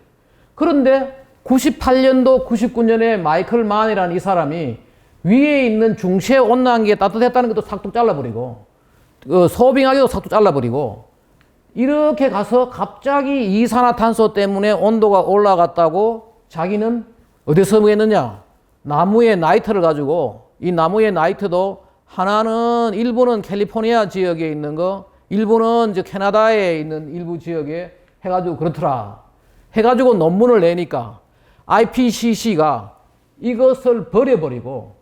그런데 98년도 99년에 마이클 만이라는 이 사람이 위에 있는 중세 온난기에 따뜻했다는 것도 싹둑 잘라버리고 소빙하기도 싹둑 잘라버리고 이렇게 가서 갑자기 이산화탄소 때문에 온도가 올라갔다고 자기는 어디서 뭐했느냐? 나무의 나이트를 가지고 이 나무의 나이트도 하나는 일부는 캘리포니아 지역에 있는 거 일부는 이제 캐나다에 있는 일부 지역에 해가지고 그렇더라. 해가지고 논문을 내니까 IPCC가 이것을 버려버리고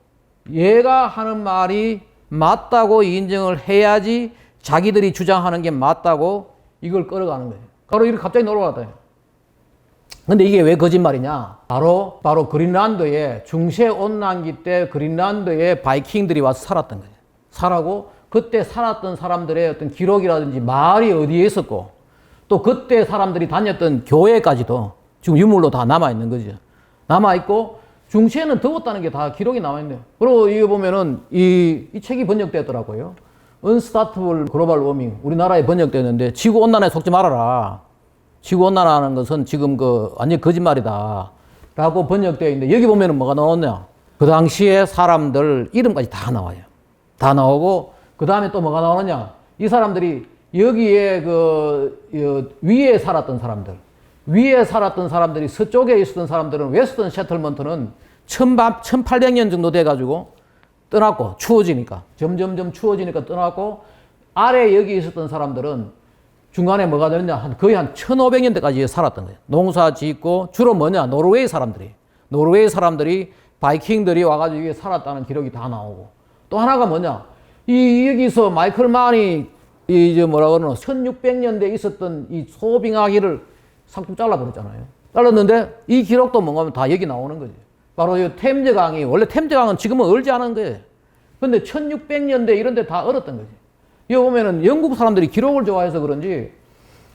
얘가 하는 말이 맞다고 인정을 해야지 자기들이 주장하는 게 맞다고 이걸 끌어가는 거예요. 바로 이렇게 갑자기 놀아왔다. 근데 이게 왜 거짓말이냐? 바로 그린란드에 중세 온난기 때 그린란드에 바이킹들이 와서 살았던 거예요. 살았고 그때 살았던 사람들의 어떤 기록이라든지 말이 어디에 있었고 또 그때 사람들이 다녔던 교회까지도 지금 유물로 다 남아있는 거죠. 남아있고 중세는 더웠다는 게 다 기록이 남아있네요. 그리고 이거 보면은 이 책이 번역됐더라고요. Unstoppable Global Warming 우리나라에 번역됐는데 지구온난화에 속지 말아라. 지구온난화라는 것은 지금 완전 거짓말이다 라고 번역되어 있는데 여기 보면은 뭐가 나오냐? 그 당시에 사람들 이름까지 다 나와요. 다 나오고 그 다음에 또 뭐가 나오느냐? 이 사람들이 여기에 위에 살았던 사람들이 서쪽에 있었던 사람들은 웨스턴 세틀먼트는 1800년 정도 돼가지고 떠났고 추워지니까 점점점 추워지니까 떠났고 아래 여기 있었던 사람들은 중간에 뭐가 되느냐? 거의 한 1500년대까지 살았던 거예요. 농사 짓고 주로 뭐냐? 노르웨이 사람들이 바이킹들이 와가지고 여기 살았다는 기록이 다 나오고, 또 하나가 뭐냐, 여기서 마이클 만이 이제 뭐라 그러나 1600년대에 있었던 이 소빙하기를 싹둑 잘라버렸잖아요. 잘랐는데 이 기록도 뭔가 하면 다 여기 나오는 거지. 바로 이 템즈강이, 원래 템즈강은 지금은 얼지 않은 거예요. 근데 1600년대 이런 데 다 얼었던 거지. 여기 보면은 영국 사람들이 기록을 좋아해서 그런지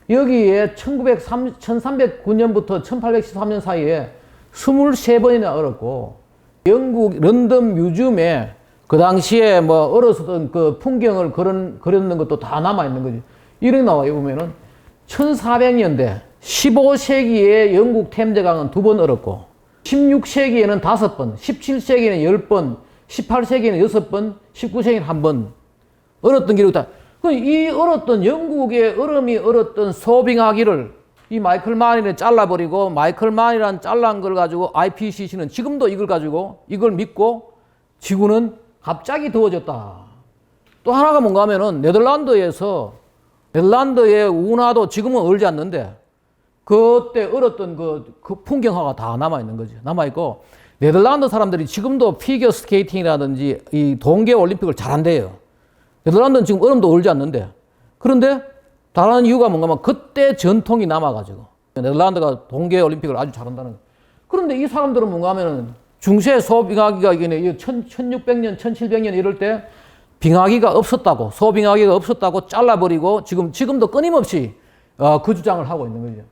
여기에 1309년부터 1813년 사이에 23번이나 얼었고, 영국 런던 뮤지엄에 그 당시에 뭐 얼었던 그 풍경을 그렸는 것도 다 남아있는 거지. 이렇게 나와요. 보면은 1400년대 15세기에 영국 템즈강은 2번 얼었고, 16세기에는 5번, 17세기에는 10번, 18세기에는 6번, 19세기에는 1번 얼었던 기록이 다. 이 얼었던 영국의 얼음이 얼었던 소빙하기를 이 마이클 만이를 잘라버리고, 마이클 만이란 잘란 걸 가지고 IPCC는 지금도 이걸 가지고 이걸 믿고 지구는 갑자기 더워졌다. 또 하나가 뭔가 하면은 네덜란드의 운하도 지금은 얼지 않는데 그때 얼었던 그 풍경화가 다 남아있는 거죠. 남아있고, 네덜란드 사람들이 지금도 피겨 스케이팅이라든지 이 동계 올림픽을 잘한대요. 네덜란드는 지금 얼음도 얼지 않는데, 그런데 다른 이유가 뭔가 하면 그때 전통이 남아가지고 네덜란드가 동계 올림픽을 아주 잘한다는 거예요. 그런데 이 사람들은 뭔가 하면은 중세 소빙하기가 이게 1600년, 1700년 이럴 때 빙하기가 없었다고, 소빙하기가 없었다고 잘라버리고 지금도 끊임없이 그 주장을 하고 있는 거죠.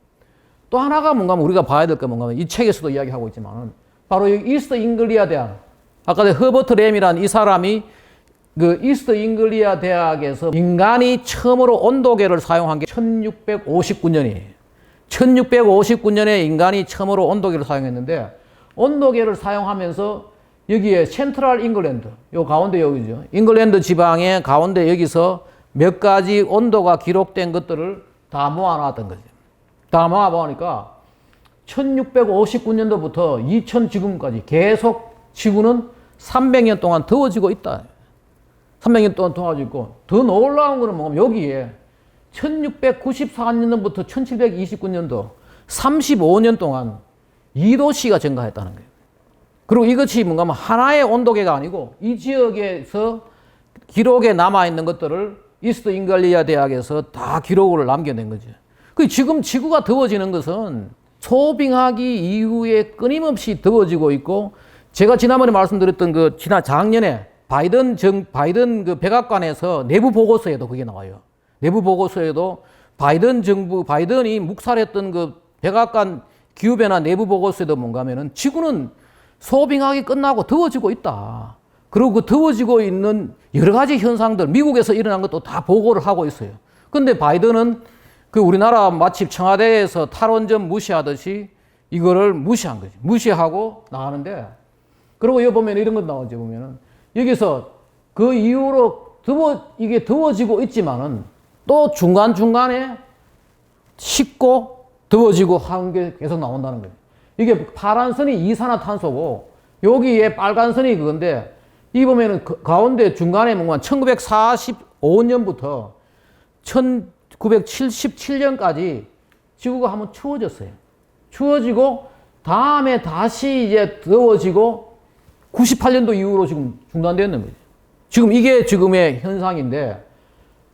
또 하나가 뭔가 하면 우리가 봐야 될 게 뭔가 하면 이 책에서도 이야기하고 있지만은 바로 이 이스트 잉글리아 대학, 아까 허버트 램이란 이 사람이 그 이스트 잉글리아 대학에서 인간이 처음으로 온도계를 사용한 게 1659년이에요. 1659년에 인간이 처음으로 온도계를 사용했는데, 온도계를 사용하면서 여기에 센트럴 잉글랜드, 요 가운데 여기죠. 잉글랜드 지방의 가운데 여기서 몇 가지 온도가 기록된 것들을 다 모아놨던 거죠. 다 모아보니까 1659년도부터 2000 지금까지 계속 지구는 300년 동안 더워지고 있다. 300년 동안 더워지고 있고, 더 놀라운 거는 뭐냐면 여기에 1694년도부터 1729년도 35년 동안 2도씨가 증가했다는 거예요. 그리고 이것이 뭔가 하면 하나의 온도계가 아니고 이 지역에서 기록에 남아있는 것들을 이스트 잉글리아 대학에서 다 기록을 남겨낸 거죠. 지금 지구가 더워지는 것은 소빙하기 이후에 끊임없이 더워지고 있고, 제가 지난번에 말씀드렸던 작년에 바이든 그 백악관에서 내부 보고서에도 그게 나와요. 내부 보고서에도 바이든이 묵살했던 그 백악관 기후변화 내부 보고서에도 뭔가 하면은 지구는 소빙하기 끝나고 더워지고 있다. 그리고 그 더워지고 있는 여러 가지 현상들, 미국에서 일어난 것도 다 보고를 하고 있어요. 근데 바이든은 그 우리나라 마치 청와대에서 탈원전 무시하듯이 이거를 무시한 거지. 무시하고 나가는데, 그리고 여기 보면 이런 것 나오죠. 보면은 여기서 그 이후로 이게 더워지고 있지만은 또 중간중간에 식고 더워지고 하는 게 계속 나온다는 거예요. 이게 파란 선이 이산화탄소고 여기에 빨간 선이 그건데, 이 보면은 가운데 중간에 뭔가 1945년부터 1977년까지 지구가 한번 추워졌어요. 추워지고 다음에 다시 이제 더워지고 98년도 이후로 지금 중단되는 거죠. 지금 이게 지금의 현상인데,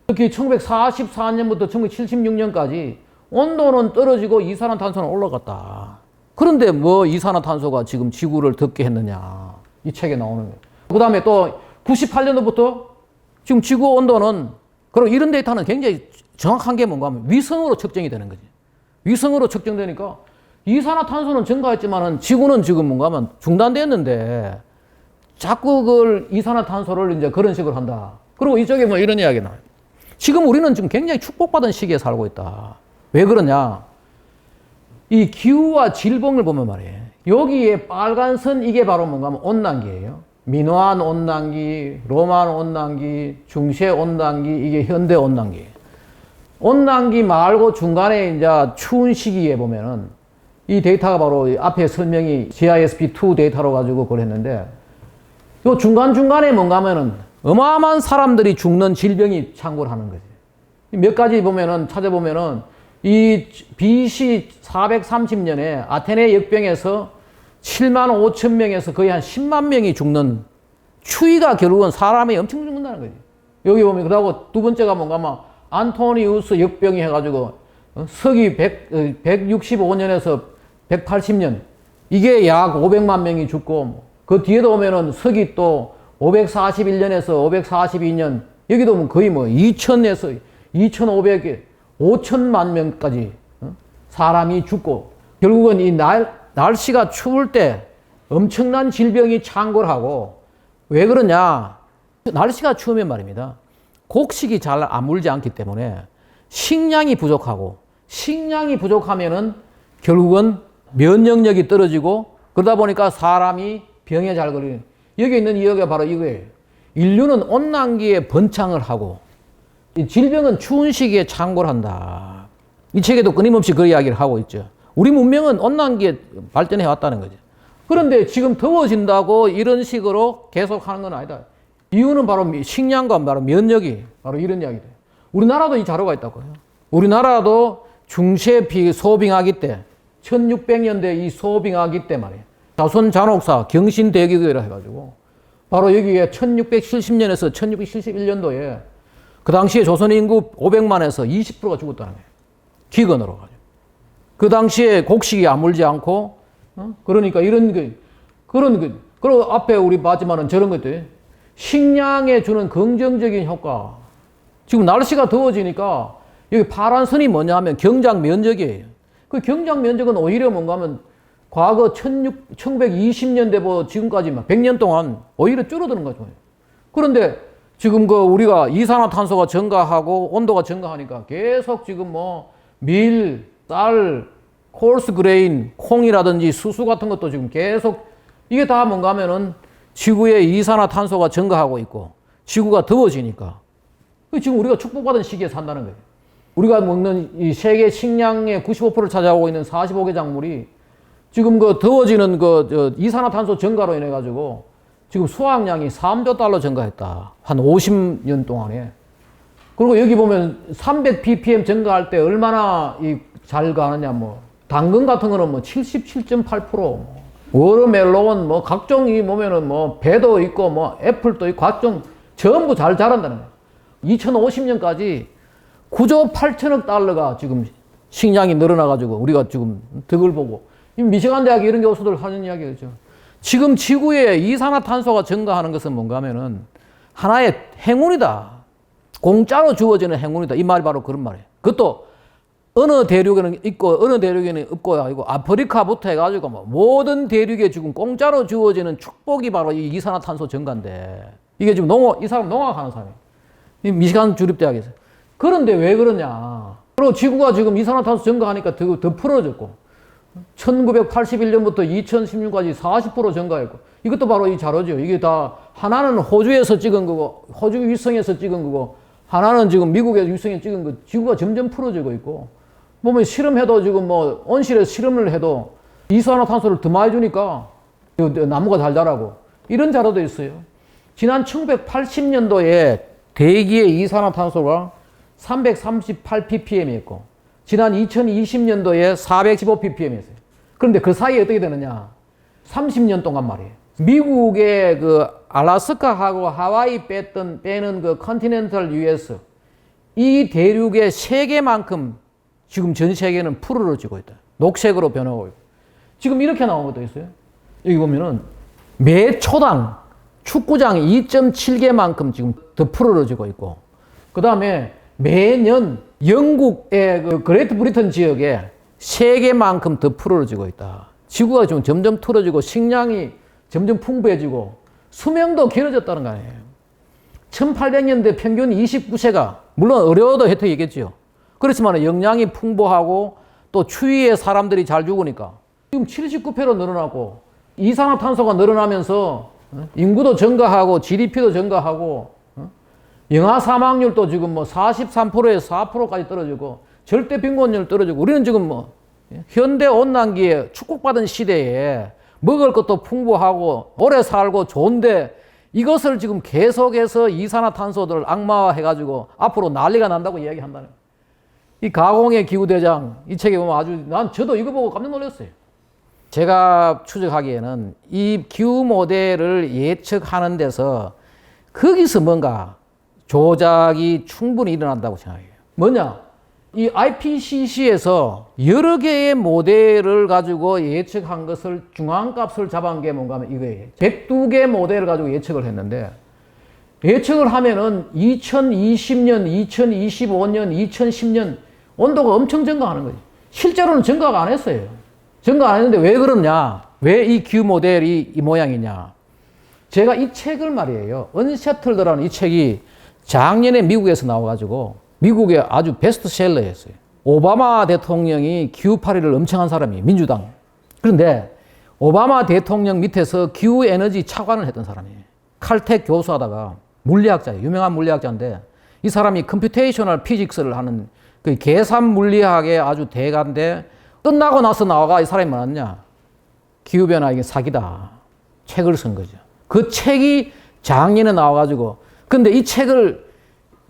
특히 1944년부터 1976년까지 온도는 떨어지고 이산화탄소는 올라갔다. 그런데 뭐 이산화탄소가 지금 지구를 덥게 했느냐. 이 책에 나오는 거예요. 그 다음에 또 98년도부터 지금 지구 온도는, 그리고 이런 데이터는 굉장히 정확한 게 뭔가 하면 위성으로 측정이 되는 거지. 위성으로 측정되니까 이산화탄소는 증가했지만은 지구는 지금 뭔가 하면 중단됐는데 자꾸 그걸 이산화탄소를 이제 그런 식으로 한다. 그리고 이쪽에 뭐 이런 이야기 나와요. 지금 우리는 지금 굉장히 축복받은 시기에 살고 있다. 왜 그러냐? 이 기후와 질병을 보면 말이에요. 여기에 빨간 선 이게 바로 뭔가 하면 온난기예요. 민화한 온난기, 로만 온난기, 중세 온난기, 이게 현대 온난기. 온난기 말고 중간에 이제 추운 시기에 보면은 이 데이터가 바로 앞에 설명이 GISP2 데이터로 가지고 그걸 했는데, 요 중간중간에 뭔가 하면은 어마어마한 사람들이 죽는 질병이 창궐 하는 거지. 몇 가지 보면은, 찾아보면은 이 BC 430년에 아테네 역병에서 7만 5천 명에서 거의 한 10만 명이 죽는 추위가 결국은 사람이 엄청 죽는다는 거지. 여기 보면 그러고 두 번째가 뭔가 막 안토니우스 역병이 해가지고 서기 165년에서 180년 이게 약 500만 명이 죽고 그 뒤에도 오면은 서기 또 541년에서 542년 여기도 뭐 거의 뭐 2000에서 2500에 5천만 명까지 사람이 죽고 결국은 이 날씨가 추울 때 엄청난 질병이 창궐하고 왜 그러냐? 날씨가 추우면 말입니다. 곡식이 잘 안 물지 않기 때문에 식량이 부족하고 식량이 부족하면은 결국은 면역력이 떨어지고 그러다 보니까 사람이 병에 잘 걸리는 여기 있는 이유가 바로 이거예요. 인류는 온난기에 번창을 하고 이 질병은 추운 시기에 창궐한다. 이 책에도 끊임없이 그 이야기를 하고 있죠. 우리 문명은 온난기에 발전해 왔다는 거죠. 그런데 지금 더워진다고 이런 식으로 계속 하는 건 아니다. 이유는 바로 식량과 바로 면역이 바로 이런 이야기다. 우리나라도 이 자료가 있다고 해요. 우리나라도 중세 소빙하기 때 1600년대 이 소빙하기 때 말이에요. 자손 잔혹사 경신대기거라 해가지고 바로 여기에 1670년에서 1671년도에 그 당시에 조선 인구 500만에서 20%가 죽었다는 거예요. 기근으로 가지고. 그 당시에 곡식이 아물지 않고 그러니까 그리고 앞에 우리 봤지만은 저런 것들 식량에 주는 긍정적인 효과. 지금 날씨가 더워지니까 여기 파란 선이 뭐냐 하면 경작 면적이에요. 그 경작 면적은 오히려 뭔가 하면 과거 1920년대부터 지금까지만 100년 동안 오히려 줄어드는 거죠. 그런데 지금 우리가 이산화탄소가 증가하고 온도가 증가하니까 계속 지금 밀, 쌀, 콜스 그레인, 콩이라든지 수수 같은 것도 지금 계속 이게 다 뭔가 하면은 지구의 이산화탄소가 증가하고 있고 지구가 더워지니까 지금 우리가 축복받은 시기에 산다는 거예요. 우리가 먹는 이 세계 식량의 95%를 차지하고 있는 45개 작물이 지금 더워지는 이산화탄소 증가로 인해 가지고 지금 수확량이 3조 달러 증가했다. 한 50년 동안에. 그리고 여기 보면 300 ppm 증가할 때 얼마나 잘 가느냐 당근 같은 거는 77.8%. 워터멜론 각종 보면은 배도 있고 애플도 있고 각종 전부 잘 자란다는 거예요. 2050년까지 9조 8천억 달러가 지금 식량이 늘어나가지고 우리가 지금 덕을 보고 미시간 대학 이런 교수들 하는 이야기죠. 지금 지구에 이산화탄소가 증가하는 것은 뭔가 하면은 하나의 행운이다. 공짜로 주어지는 행운이다. 이 말이 바로 그런 말이에요. 그것도 어느 대륙에는 있고 어느 대륙에는 없고요. 이거 아프리카부터 해가지고 모든 대륙에 지금 공짜로 주어지는 축복이 바로 이 이산화탄소 증가인데 이게 지금 이 사람 농학하는 사람이에요. 이 미시간 주립대학에서. 그런데 왜 그러냐. 그리고 지구가 지금 이산화탄소 증가하니까 더 풀어졌고 1981년부터 2016까지 40% 증가했고 이것도 바로 이 자료죠. 이게 다 하나는 호주에서 찍은 거고 호주 위성에서 찍은 거고 하나는 지금 미국의 위성에 찍은 거. 지구가 점점 풀어지고 있고 보면 실험해도 지금 온실에서 실험을 해도 이산화탄소를 더 많이 주니까 나무가 잘 자라고 이런 자료도 있어요. 지난 1980년도에 대기의 이산화탄소가 338 ppm이었고 지난 2020년도에 415 ppm이었어요. 그런데 그 사이에 어떻게 되느냐? 30년 동안 말이에요. 미국의 알래스카하고 하와이 빼는 컨티넨탈 US 이 대륙의 3개만큼 지금 전 세계는 푸르러지고 있다. 녹색으로 변하고 있고. 지금 이렇게 나온 것도 있어요. 여기 보면은 매 초당 축구장 2.7개만큼 지금 더 푸르러지고 있고 그 다음에 매년 영국의 그레이트 브리튼 지역에 3개만큼 더 푸르러지고 있다. 지구가 지금 점점 틀어지고 식량이 점점 풍부해지고 수명도 길어졌다는 거 아니에요. 1800년대 평균 29세가 물론 어려워도 혜택이겠죠. 그렇지만 영양이 풍부하고 또 추위에 사람들이 잘 죽으니까 지금 79배로 늘어나고 이산화탄소가 늘어나면서 인구도 증가하고 GDP도 증가하고 영아 사망률도 지금 43%에서 4%까지 떨어지고 절대 빈곤율 떨어지고 우리는 지금 현대 온난기에 축복받은 시대에 먹을 것도 풍부하고 오래 살고 좋은데 이것을 지금 계속해서 이산화탄소들을 악마화해가지고 앞으로 난리가 난다고 이야기한다는 거예요. 이 가공의 기후대장 이 책에 보면 저도 이거 보고 깜짝 놀랐어요. 제가 추적하기에는 이 기후 모델을 예측하는 데서 거기서 뭔가 조작이 충분히 일어난다고 생각해요. 뭐냐? 이 IPCC에서 여러 개의 모델을 가지고 예측한 것을 중앙값을 잡은 게 뭔가 하면 이거예요. 102개 모델을 가지고 예측을 했는데, 예측을 하면은 2020년, 2025년, 2010년 온도가 엄청 증가하는 거지. 실제로는 증가가 안 했어요. 증가 안 했는데 왜 그러냐? 왜 이 기후 모델이 이 모양이냐? 제가 이 책을 말이에요. 언세틀드라는 이 책이 작년에 미국에서 나와가지고 미국의 아주 베스트셀러였어요. 오바마 대통령이 기후 파리를 엄청 한 사람이에요. 민주당. 그런데 오바마 대통령 밑에서 기후 에너지 차관을 했던 사람이에요. 칼텍 교수하다가 물리학자예요. 유명한 물리학자인데 이 사람이 컴퓨테이셔널 피직스를 하는 그 계산 물리학의 아주 대가인데 끝나고 나서 나와가 이 사람이 뭐였냐? 기후변화 이게 사기다. 책을 쓴 거죠. 그 책이 작년에 나와가지고 근데 이 책을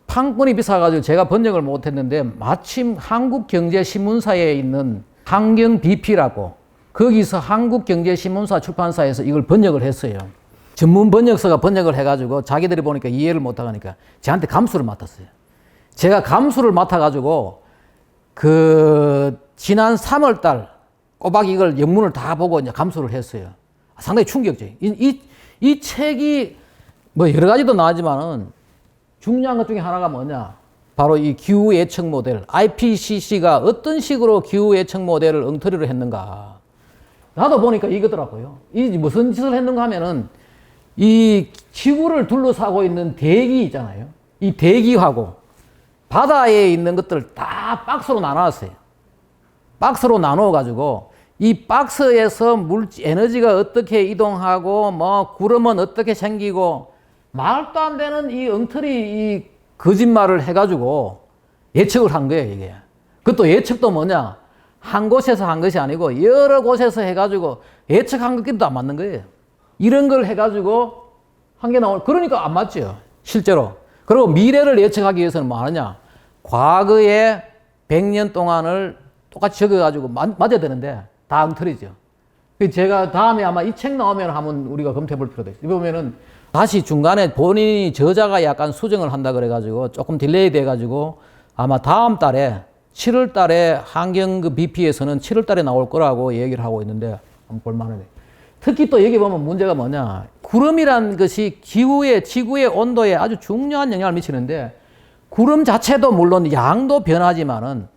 판권이 비싸가지고 제가 번역을 못했는데 마침 한국경제신문사에 있는 환경BP라고 거기서 한국경제신문사 출판사에서 이걸 번역을 했어요. 전문 번역서가 번역을 해가지고 자기들이 보니까 이해를 못하니까 저한테 감수를 맡았어요. 제가 감수를 맡아가지고 지난 3월 달 꼬박 이걸 영문을 다 보고 이제 감수를 했어요. 상당히 충격적이에요. 이 책이 뭐 여러 가지도 나왔지만은 중요한 것 중에 하나가 뭐냐? 바로 이 기후 예측 모델, IPCC가 어떤 식으로 기후 예측 모델을 엉터리로 했는가. 나도 보니까 이거더라고요. 이 무슨 짓을 했는가 하면은 이 지구를 둘러싸고 있는 대기 있잖아요. 이 대기하고 바다에 있는 것들을 다 박스로 나눴어요. 박스로 나눠가지고 이 박스에서 에너지가 어떻게 이동하고 뭐 구름은 어떻게 생기고 말도 안 되는 이 엉터리 이 거짓말을 해가지고 예측을 한 거예요, 이게. 그것도 예측도 뭐냐? 한 곳에서 한 것이 아니고 여러 곳에서 해가지고 예측한 것끼리도 안 맞는 거예요. 이런 걸 해가지고 한 게 그러니까 안 맞죠, 실제로. 그리고 미래를 예측하기 위해서는 뭐 하느냐? 과거에 100년 동안을 똑같이 적어가지고 맞아야 되는데 다 엉터리죠. 제가 다음에 아마 이 책 나오면 한번 우리가 검토해 볼 필요도 있어요. 보면은 다시 중간에 본인이 저자가 약간 수정을 한다 그래가지고 조금 딜레이 돼가지고 아마 다음 달에 7월 달에 환경BP에서는 7월 달에 나올 거라고 얘기를 하고 있는데 한번 볼만하네. 특히 또 여기 보면 문제가 뭐냐. 구름이란 것이 지구의 온도에 아주 중요한 영향을 미치는데 구름 자체도 물론 양도 변하지만은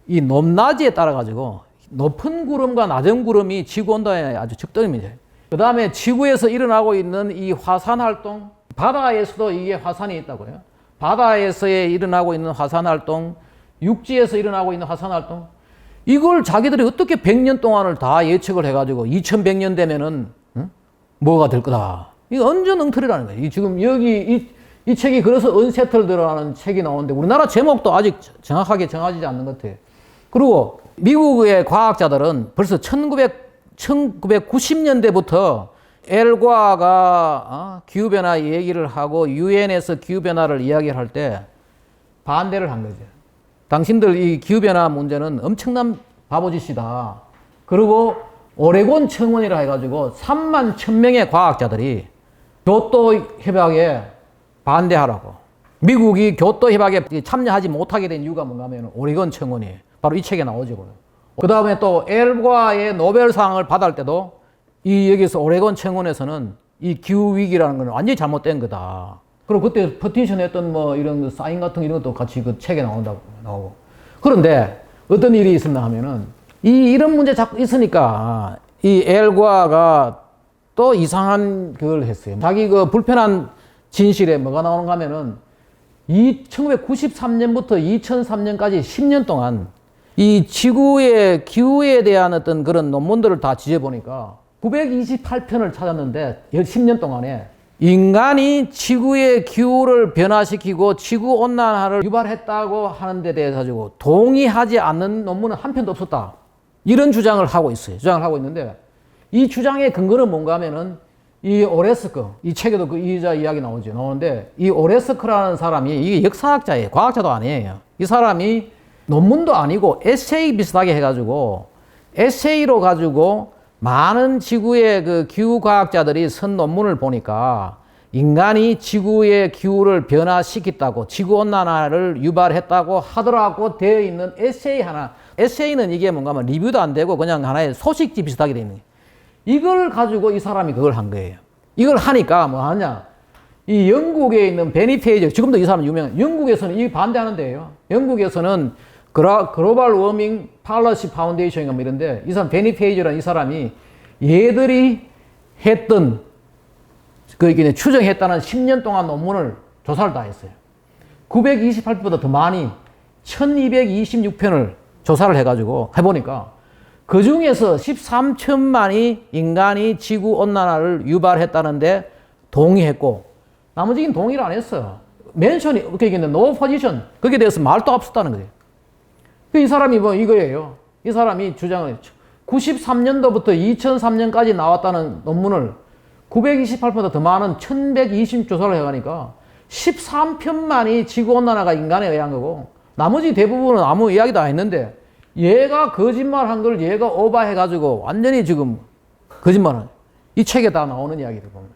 이 높낮이에 따라 가지고 높은 구름과 낮은 구름이 지구 온도에 아주 적당입니다. 그 다음에 지구에서 일어나고 있는 이 화산 활동, 바다에서도 이게 화산이 있다고요. 바다에서 일어나고 있는 화산 활동, 육지에서 일어나고 있는 화산 활동, 이걸 자기들이 어떻게 100년 동안을 다 예측을 해가지고 2100년 되면은 뭐가 될 거다. 이거 완전 엉터리라는 거예요. 지금 여기 이 책이 그래서 언세틀드라는 책이 나오는데 우리나라 제목도 아직 정확하게 정하지 않는 것 같아요. 그리고 미국의 과학자들은 벌써 1990년대부터 엘과가 기후변화 얘기를 하고 유엔에서 기후변화를 이야기를 할 때 반대를 한 거죠. 당신들 이 기후변화 문제는 엄청난 바보짓이다. 그리고 오레곤 청원이라 해가지고 3만 1000명의 과학자들이 교토 협약에 반대하라고. 미국이 교토 협약에 참여하지 못하게 된 이유가 뭔가 하면 오레곤 청원이에요. 바로 이 책에 나오죠. 그 다음에 또 엘과의 노벨상을 받을 때도 여기서 오레곤 청원에서는 이 기후위기라는 건 완전히 잘못된 거다. 그리고 그때 퍼티션 했던 뭐 이런 사인 같은 이런 것도 같이 그 책에 나오고. 그런데 어떤 일이 있었나 하면은 이런 문제 자꾸 있으니까 이 엘과가 또 이상한 그걸 했어요. 자기 그 불편한 진실에 뭐가 나오는가 하면은 1993년부터 2003년까지 10년 동안 이 지구의 기후에 대한 어떤 그런 논문들을 다 지져보니까 928편을 찾았는데 10년 동안에 인간이 지구의 기후를 변화시키고 지구온난화를 유발했다고 하는 데 대해서 가지고 동의하지 않는 논문은 한 편도 없었다. 이런 주장을 하고 있어요. 주장을 하고 있는데 이 주장의 근거는 뭔가 하면은 이 오레스크, 이 책에도 그 이자 이야기 나오는데 이 오레스크라는 사람이 이게 역사학자예요. 과학자도 아니에요. 이 사람이 논문도 아니고 에세이 비슷하게 해가지고 에세이로 가지고 많은 지구의 그 기후과학자들이 쓴 논문을 보니까 인간이 지구의 기후를 변화시켰다고, 지구온난화를 유발했다고 하더라고 되어 있는 에세이 하나. 에세이는 이게 뭔가 하면 리뷰도 안 되고 그냥 하나의 소식지 비슷하게 되어 있는 거예요. 이걸 가지고 이 사람이 그걸 한 거예요. 이걸 하니까 뭐 하냐. 이 영국에 있는 베니 페이저, 지금도 이 사람 유명한, 영국에서는 이 반대하는 데예요. 영국에서는 글로벌 워밍 팔러시 파운데이션인가 뭐 이런데, 이 사람 베니 페이저라는 이 사람이 얘들이 했던, 그 추정했다는 10년 동안 논문을 조사를 다 했어요. 928편보다 더 많이 1226편을 조사를 해가지고 해보니까 그 중에서 13천만이 인간이 지구 온난화를 유발했다는데 동의했고, 나머지는 동의를 안 했어요. 멘션이, 그렇게 얘기했는데, no position. 거기에 대해서 말도 없었다는 거예요. 이 사람이 뭐 이거예요. 이 사람이 주장을, 93년도부터 2003년까지 나왔다는 논문을 928편보다 더 많은 1120조사를 해가니까 13편만이 지구온난화가 인간에 의한 거고, 나머지 대부분은 아무 이야기도 안 했는데, 얘가 거짓말 한 걸 얘가 오버해가지고 완전히 지금 거짓말을, 이 책에 다 나오는 이야기를 보면.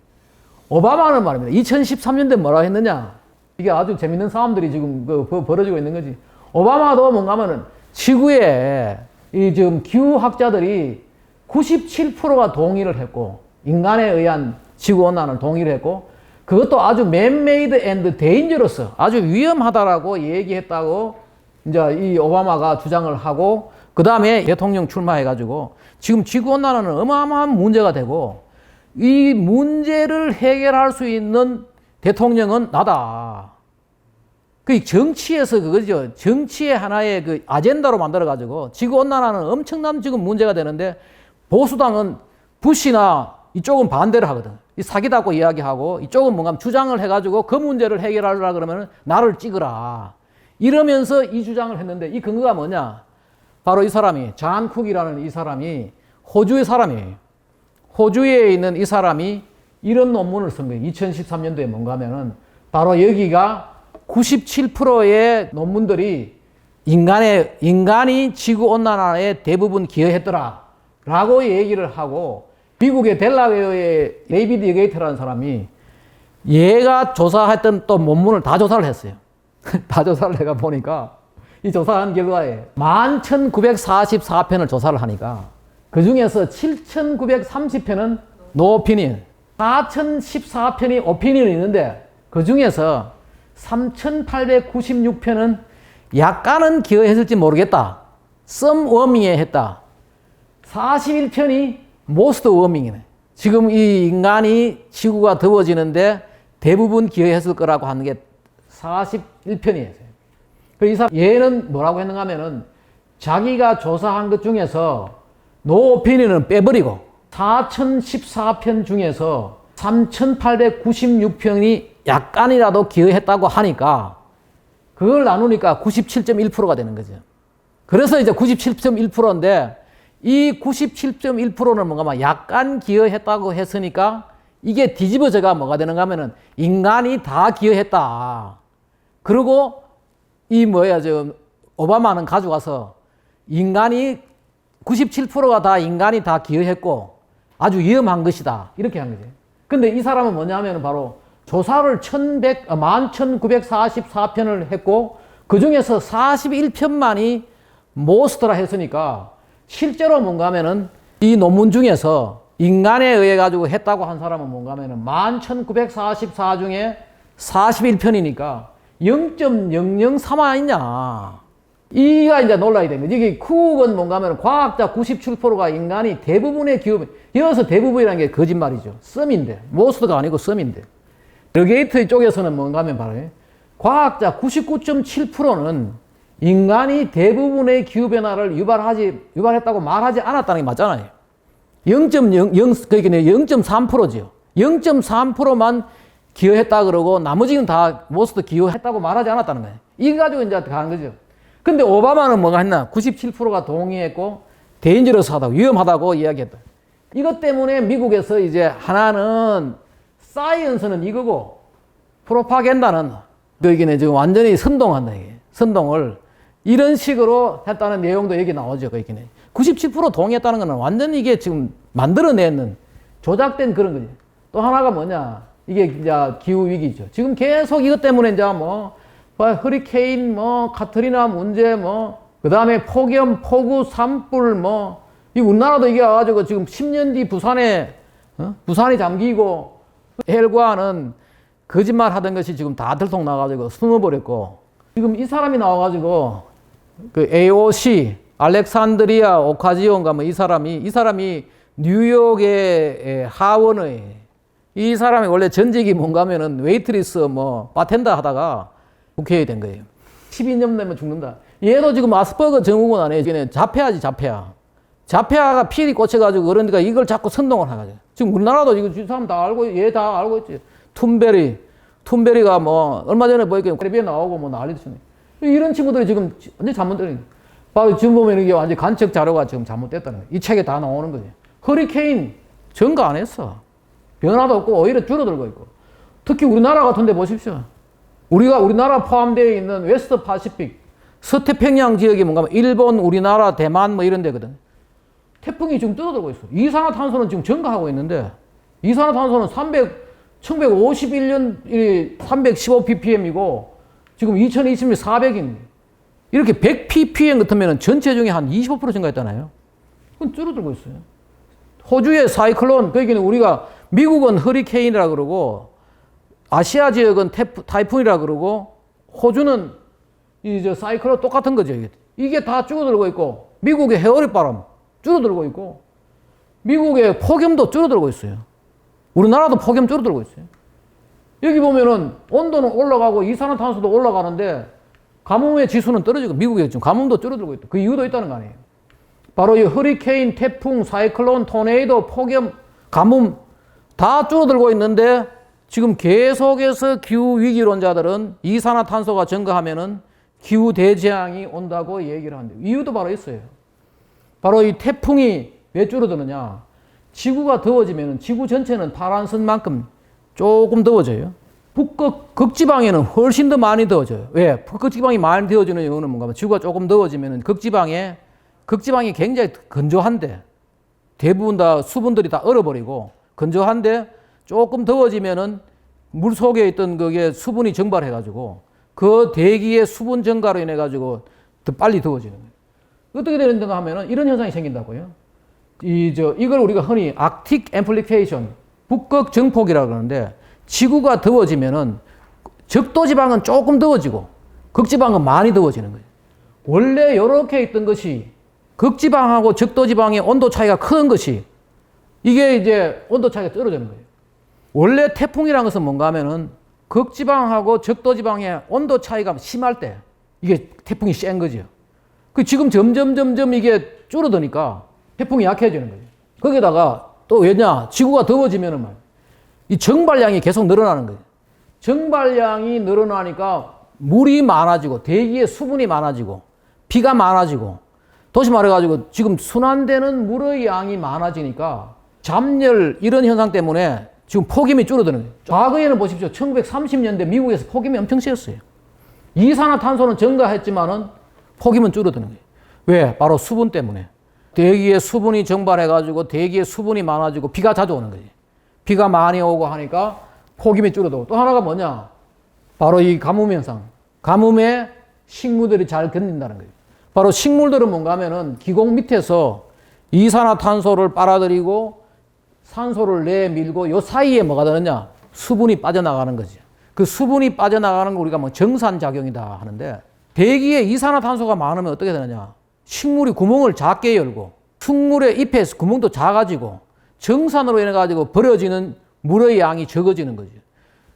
오바마는 말입니다. 2013년도에 뭐라 했느냐. 이게 아주 재밌는 싸움들이 지금 벌어지고 있는 거지. 오바마도 뭔가 하면은 지구에 이 지금 기후학자들이 97%가 동의를 했고, 인간에 의한 지구온난화를 동의를 했고, 그것도 아주 man-made and dangerous, 아주 위험하다라고 얘기했다고 이제 이 오바마가 주장을 하고, 그 다음에 대통령 출마해가지고 지금 지구온난화는 어마어마한 문제가 되고, 이 문제를 해결할 수 있는 대통령은 나다. 그 정치에서 그거죠. 정치의 하나의 그 아젠다로 만들어가지고 지구온난화는 엄청난 지금 문제가 되는데, 보수당은 부시나 이쪽은 반대를 하거든. 이 사기다고 이야기하고, 이쪽은 뭔가 주장을 해가지고 그 문제를 해결하려고 그러면 나를 찍으라. 이러면서 이 주장을 했는데, 이 근거가 뭐냐? 바로 이 사람이, 잔 쿡이라는 이 사람이 호주의 사람이에요. 호주에 있는 이 사람이 이런 논문을 쓴 거예요. 2013년도에 뭔가 하면은, 바로 여기가 97%의 논문들이 인간이 지구온난화에 대부분 기여했더라 라고 얘기를 하고, 미국의 델라웨어의 데이비드 여게이트라는 사람이 얘가 조사했던 또 논문을 다 조사를 했어요. 다 조사를 해가 보니까, 이 조사한 결과에 11,944편을 조사를 하니까 그 중에서 7,930편은 no opinion, 4,014편이 opinion이 있는데, 그 중에서 3,896편은 약간은 기여했을지 모르겠다, some warming에 했다. 41편이 most warming이네. 지금 이 인간이 지구가 더워지는데 대부분 기여했을 거라고 하는 게 41편이에요. 이 사람, 얘는 뭐라고 했는가 하면은, 자기가 조사한 것 중에서 no opinion은 빼버리고 4,014편 중에서 3,896편이 약간이라도 기여했다고 하니까 그걸 나누니까 97.1%가 되는 거죠. 그래서 이제 97.1%인데, 이 97.1%는 뭔가 막 약간 기여했다고 했으니까 이게 뒤집어져가 뭐가 되는가 하면은, 인간이 다 기여했다. 그리고 이 오바마는 가져가서 인간이 97%가 다 인간이 다 기여했고 아주 위험한 것이다, 이렇게 한 거지. 근데 이 사람은 뭐냐면 바로 조사를 11,944편을 했고, 그 중에서 41편만이 모스트라 했으니까, 실제로 뭔가 하면은 이 논문 중에서 인간에 의해 가지고 했다고 한 사람은 뭔가 하면은 11,944 중에 41편이니까 0.003 아니냐. 이가 이제 논란이 된 거지. 이게 쿡은 뭔가 하면 과학자 97%가 인간이 대부분의 기후, 이어서 대부분이라는 게 거짓말이죠. 썸인데, 모스트가 아니고 썸인데. 러게이트 쪽에서는 뭔가 하면 바로 과학자 99.7%는 인간이 대부분의 기후변화를 유발했다고 말하지 않았다는 게 맞잖아요. 0.3%죠. 0.3%만 기여했다 그러고 나머지는 다 모스트 기여했다고 말하지 않았다는 거예요. 이거 가지고 이제 가는 거죠. 근데 오바마는 뭐가 했나? 97%가 동의했고, 데인저러스하다고, 위험하다고 이야기했다. 이것 때문에 미국에서 이제 하나는 사이언스는 이거고, 프로파간다는 여기는 지금 완전히 선동한다, 이게. 선동을 이런 식으로 했다는 내용도 여기 나오죠, 거기는. 97% 동의했다는 거는 완전히 이게 지금 만들어내는 조작된 그런 거지. 또 하나가 뭐냐? 이게 이제 기후 위기죠. 지금 계속 이것 때문에 이제 뭐 허리케인, 뭐 카트리나 문제, 뭐 그다음에 폭염, 폭우, 산불, 뭐 이 우리나라도 이게 와가지고 지금 10년 뒤 부산이 잠기고 헬과는 거짓말 하던 것이 지금 다 들통나가지고 숨어버렸고 지금 이 사람이 나와가지고 그 AOC 알렉산드리아 오카지온가 뭐 이 사람이 뉴욕의 하원의 이 사람이 원래 전직이 뭔가 하면은 웨이트리스 뭐 바텐더 하다가 국회의원이 된 거예요. 12년 되면 죽는다. 얘도 지금 아스퍼거 증후군 안에 얘는 자폐아지 자폐아. 자폐아가 필이 꽂혀가지고 그러니까 이걸 자꾸 선동을 해가지고 지금 우리나라도 이거 이 사람 다 알고 얘 다 알고 있지. 툰베리가 뭐 얼마 전에 보니까 텔레비에 나오고 뭐 난리도 치네. 이런 친구들이 지금 완전 잘못된 거예요. 지금 보면 이게 완전 간첩 자료가 지금 잘못됐다는 거예요. 이 책에 다 나오는 거지. 허리케인 증가 안 했어. 변화도 없고 오히려 줄어들고 있고. 특히 우리나라 같은 데 보십시오. 우리나라 포함되어 있는 웨스트 파시픽, 서태평양 지역이 뭔가 하면 일본, 우리나라, 대만 뭐 이런 데거든. 태풍이 지금 줄어들고 있어. 이산화탄소는 지금 증가하고 있는데 이산화탄소는 1951년 315ppm이고 지금 2020년 400인 이렇게 100ppm 같으면 전체 중에 한 25% 증가했잖아요. 그건 줄어들고 있어요. 호주의 사이클론, 거기는 우리가 미국은 허리케인이라 그러고 아시아 지역은 타이푼이라 그러고 호주는 이제 사이클론 똑같은 거죠. 이게 다 줄어들고 있고 미국의 해오리바람 줄어들고 있고 미국의 폭염도 줄어들고 있어요. 우리나라도 폭염 줄어들고 있어요. 여기 보면은 온도는 올라가고 이산화탄소도 올라가는데 가뭄의 지수는 떨어지고 미국에 지금 가뭄도 줄어들고 있다. 그 이유도 있다는 거 아니에요. 바로 이 허리케인, 태풍, 사이클론, 토네이도, 폭염, 가뭄 다 줄어들고 있는데 지금 계속해서 기후 위기론자들은 이산화탄소가 증가하면은 기후 대재앙이 온다고 얘기를 하는데 이유도 바로 있어요. 바로 이 태풍이 왜 줄어드느냐? 지구가 더워지면 지구 전체는 파란선만큼 조금 더워져요. 극지방에는 훨씬 더 많이 더워져요. 왜? 극지방이 많이 더워지는 이유는 뭔가 하면 지구가 조금 더워지면 극지방이 굉장히 건조한데 대부분 다 수분들이 다 얼어버리고 건조한데 조금 더워지면은 물 속에 있던 그게 수분이 증발해가지고 그 대기의 수분 증가로 인해가지고 더 빨리 더워지는 거예요. 어떻게 되는가 하면은 이런 현상이 생긴다고요. 이걸 우리가 흔히 Arctic Amplification, 북극 증폭이라고 그러는데 지구가 더워지면은 적도지방은 조금 더워지고 극지방은 많이 더워지는 거예요. 원래 이렇게 있던 것이 극지방하고 적도지방의 온도 차이가 큰 것이 이게 이제 온도 차이가 떨어지는 거예요. 원래 태풍이라는 것은 뭔가 하면은 극지방하고 적도지방의 온도 차이가 심할 때 이게 태풍이 센 거죠. 지금 점점 이게 줄어드니까 태풍이 약해지는 거죠. 거기다가 또 왜냐? 지구가 더워지면은 이 정발량이 계속 늘어나는 거예요. 정발량이 늘어나니까 물이 많아지고 대기에 수분이 많아지고 비가 많아지고 도시 말해가지고 지금 순환되는 물의 양이 많아지니까 잡열 이런 현상 때문에 지금 폭염이 줄어드는 거예요. 과거에는 보십시오. 1930년대 미국에서 폭염이 엄청 세었어요. 이산화탄소는 증가했지만은 폭염은 줄어드는 거예요. 왜? 바로 수분 때문에. 대기에 수분이 증발해가지고 대기에 수분이 많아지고 비가 자주 오는 거지. 비가 많이 오고 하니까 폭염이 줄어들고 또 하나가 뭐냐? 바로 이 가뭄 현상. 가뭄에 식물들이 잘 견딘다는 거예요. 바로 식물들은 뭔가 하면은 기공 밑에서 이산화탄소를 빨아들이고 산소를 내밀고 요 사이에 뭐가 되느냐? 수분이 빠져나가는 거지. 그 수분이 빠져나가는 걸 우리가 뭐 정산작용이다 하는데 대기에 이산화탄소가 많으면 어떻게 되느냐? 식물이 구멍을 작게 열고 식물의 잎에 구멍도 작아지고 정산으로 인해 가지고 버려지는 물의 양이 적어지는 거죠.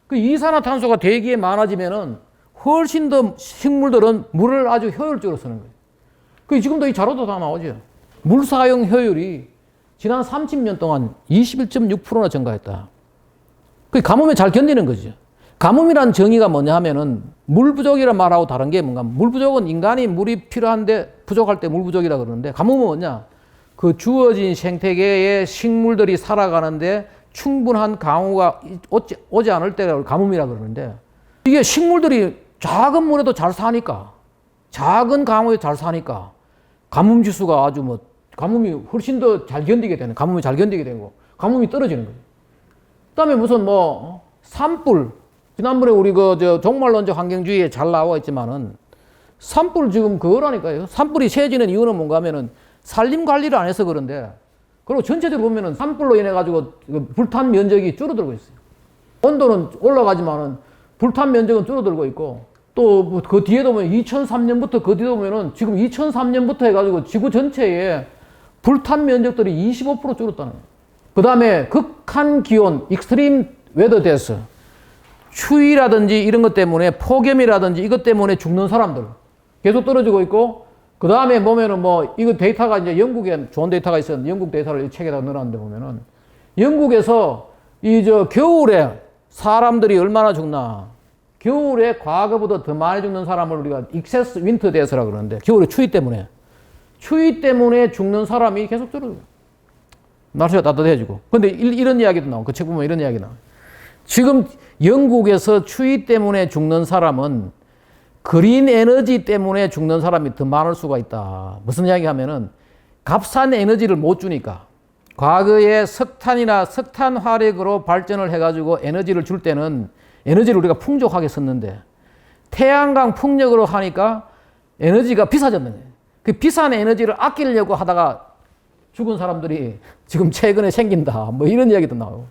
그 이산화탄소가 대기에 많아지면은 훨씬 더 식물들은 물을 아주 효율적으로 쓰는 거예요. 그 지금도 이 자료도 다 나오죠. 물 사용 효율이 지난 30년 동안 21.6%나 증가했다. 그 가뭄에 잘 견디는 거죠. 가뭄이란 정의가 뭐냐 하면은 물 부족이란 말하고 다른 게 뭔가 물 부족은 인간이 물이 필요한데 부족할 때 물 부족이라 그러는데 가뭄은 뭐냐? 그 주어진 생태계에 식물들이 살아가는데 충분한 강우가 오지 않을 때가 가뭄이라 그러는데 이게 식물들이 작은 물에도 잘 사니까 작은 강우에 잘 사니까 가뭄 지수가 아주 뭐 가뭄이 훨씬 더 잘 견디게 되는, 가뭄이 잘 견디게 되고, 가뭄이 떨어지는 거예요. 그 다음에 무슨 산불. 지난번에 우리 종말론적 환경주의에 잘 나와 있지만은, 산불 지금 그거라니까요. 산불이 세지는 이유는 뭔가 하면은, 산림 관리를 안 해서 그런데, 그리고 전체적으로 보면은 산불로 인해 가지고 불탄 면적이 줄어들고 있어요. 온도는 올라가지만은 불탄 면적은 줄어들고 있고, 또 그 뒤에도 보면 2003년부터 그 뒤에도 보면은 지금 2003년부터 해가지고 지구 전체에 불탄 면적들이 25% 줄었다는 거예요. 그 다음에 극한 기온, 익스트림 웨더 데스, 추위라든지 이런 것 때문에 폭염이라든지 이것 때문에 죽는 사람들 계속 떨어지고 있고, 그 다음에 보면은 이거 데이터가 이제 영국에 좋은 데이터가 있었는데 영국 데이터를 이 책에다 넣어놨는데 보면은 영국에서 겨울에 사람들이 얼마나 죽나. 겨울에 과거보다 더 많이 죽는 사람을 우리가 익세스 윈터 데스라 그러는데, 겨울에 추위 때문에 죽는 사람이 계속 줄어요. 날씨가 따뜻해지고. 근데 이런 이야기도 나오고, 그 책 보면 이런 이야기 나와요. 지금 영국에서 추위 때문에 죽는 사람은 그린 에너지 때문에 죽는 사람이 더 많을 수가 있다. 무슨 이야기 하면은 값싼 에너지를 못 주니까. 과거에 석탄이나 석탄 화력으로 발전을 해가지고 에너지를 줄 때는 에너지를 우리가 풍족하게 썼는데, 태양광 풍력으로 하니까 에너지가 비싸졌는 거예요. 그 비싼 에너지를 아끼려고 하다가 죽은 사람들이 지금 최근에 생긴다. 이런 이야기도 나오고.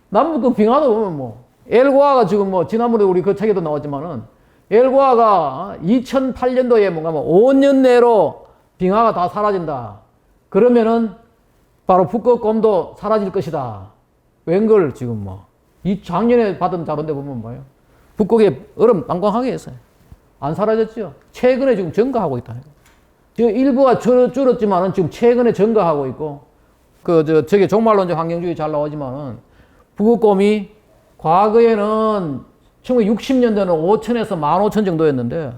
남북 빙하도 보면 엘고아가 지금 지난번에 우리 그 책에도 나왔지만은, 엘고아가 2008년도에 5년 내로 빙하가 다 사라진다. 그러면은 바로 북극곰도 사라질 것이다. 웬걸 지금 이 작년에 받은 자료인데 보면 뭐예요? 북극에 얼음 빵빵하게 했어요. 안 사라졌죠. 최근에 지금 증가하고 있다. 일부가 줄었지만은 지금 최근에 증가하고 있고, 저게 종말론적 환경주의 잘 나오지만은, 북극곰이 과거에는 1960년대는 5천에서 15,000 정도였는데,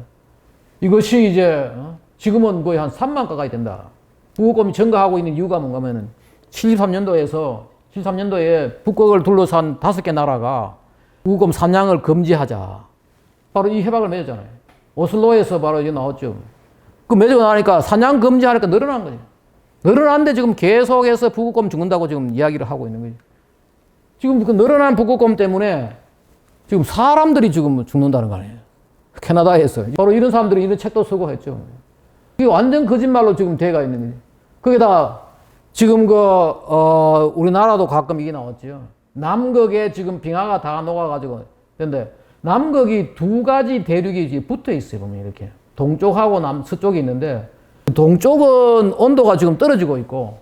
이것이 이제 지금은 거의 한 3만 가까이 된다. 북극곰이 증가하고 있는 이유가 뭔가 하면은 73년도에 북극을 둘러싼 5개 나라가 북극곰 사냥을 금지하자. 바로 이 협약을 맺었잖아요. 오슬로에서 바로 이게 나왔죠. 그 맺고 나니까 사냥 금지하니까 늘어난 거예요. 늘어났는데 지금 계속해서 북극곰 죽는다고 지금 이야기를 하고 있는 거예요. 지금 그 늘어난 북극곰 때문에 지금 사람들이 지금 죽는다는 거 아니에요. 캐나다에서. 바로 이런 사람들이 이런 책도 쓰고 했죠. 이게 완전 거짓말로 지금 돼가 있는 거죠. 거기다가 지금 우리나라도 가끔 이게 나왔죠. 남극에 지금 빙하가 다 녹아가지고. 근데 남극이 두 가지 대륙이 붙어 있어요. 보면 이렇게. 동쪽하고 서쪽이 있는데, 동쪽은 온도가 지금 떨어지고 있고,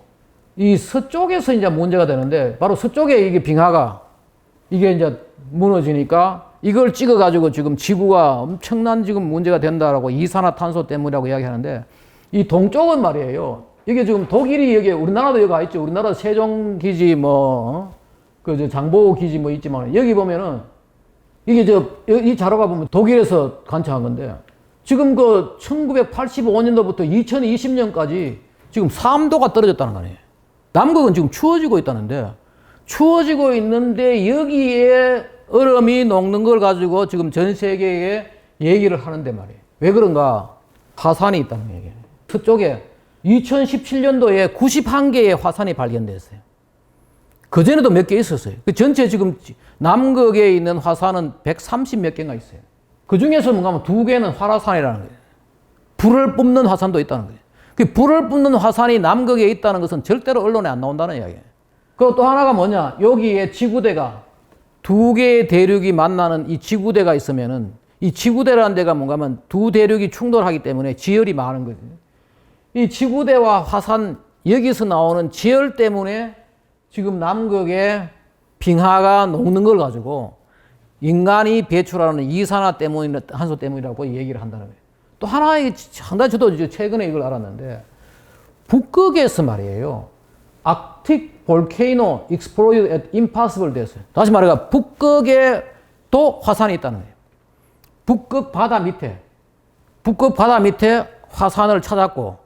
이 서쪽에서 이제 문제가 되는데, 바로 서쪽에 이게 빙하가, 이게 이제 무너지니까, 이걸 찍어가지고 지금 지구가 엄청난 지금 문제가 된다라고, 이산화탄소 때문이라고 이야기하는데, 이 동쪽은 말이에요. 이게 지금 독일이 여기, 우리나라도 여기가 있죠. 우리나라 세종기지 장보기지 있지만, 여기 보면은, 이게 이 자료가 보면 독일에서 관측한 건데, 지금 1985년도부터 2020년까지 지금 3도가 떨어졌다는 거 아니에요. 남극은 지금 추워지고 있다는데, 추워지고 있는데 여기에 얼음이 녹는 걸 가지고 지금 전 세계에 얘기를 하는데 말이에요. 왜 그런가? 화산이 있다는 얘기예요. 서쪽에 2017년도에 91개의 화산이 발견됐어요. 그전에도 몇 개 있었어요. 전체 지금 남극에 있는 화산은 130 몇 개가 있어요. 그 중에서 뭔가 하면 2개는 활화산이라는 거예요. 불을 뿜는 화산도 있다는 거예요. 그 불을 뿜는 화산이 남극에 있다는 것은 절대로 언론에 안 나온다는 이야기예요. 그리고 또 하나가 뭐냐? 여기에 지구대가 2개의 대륙이 만나는 이 지구대가 있으면은, 이 지구대라는 데가 뭔가 하면 두 대륙이 충돌하기 때문에 지열이 많은 거죠. 이 지구대와 화산, 여기서 나오는 지열 때문에 지금 남극에 빙하가 녹는 걸 가지고 인간이 배출하는 이산화탄소 때문이라고 얘기를 한다는 거예요. 또 하나의, 상당히 저도 이제 최근에 이걸 알았는데, 북극에서 말이에요. Arctic volcano exploded at impossible 됐어요. 다시 말해서 북극에도 화산이 있다는 거예요. 북극 바다 밑에 화산을 찾았고,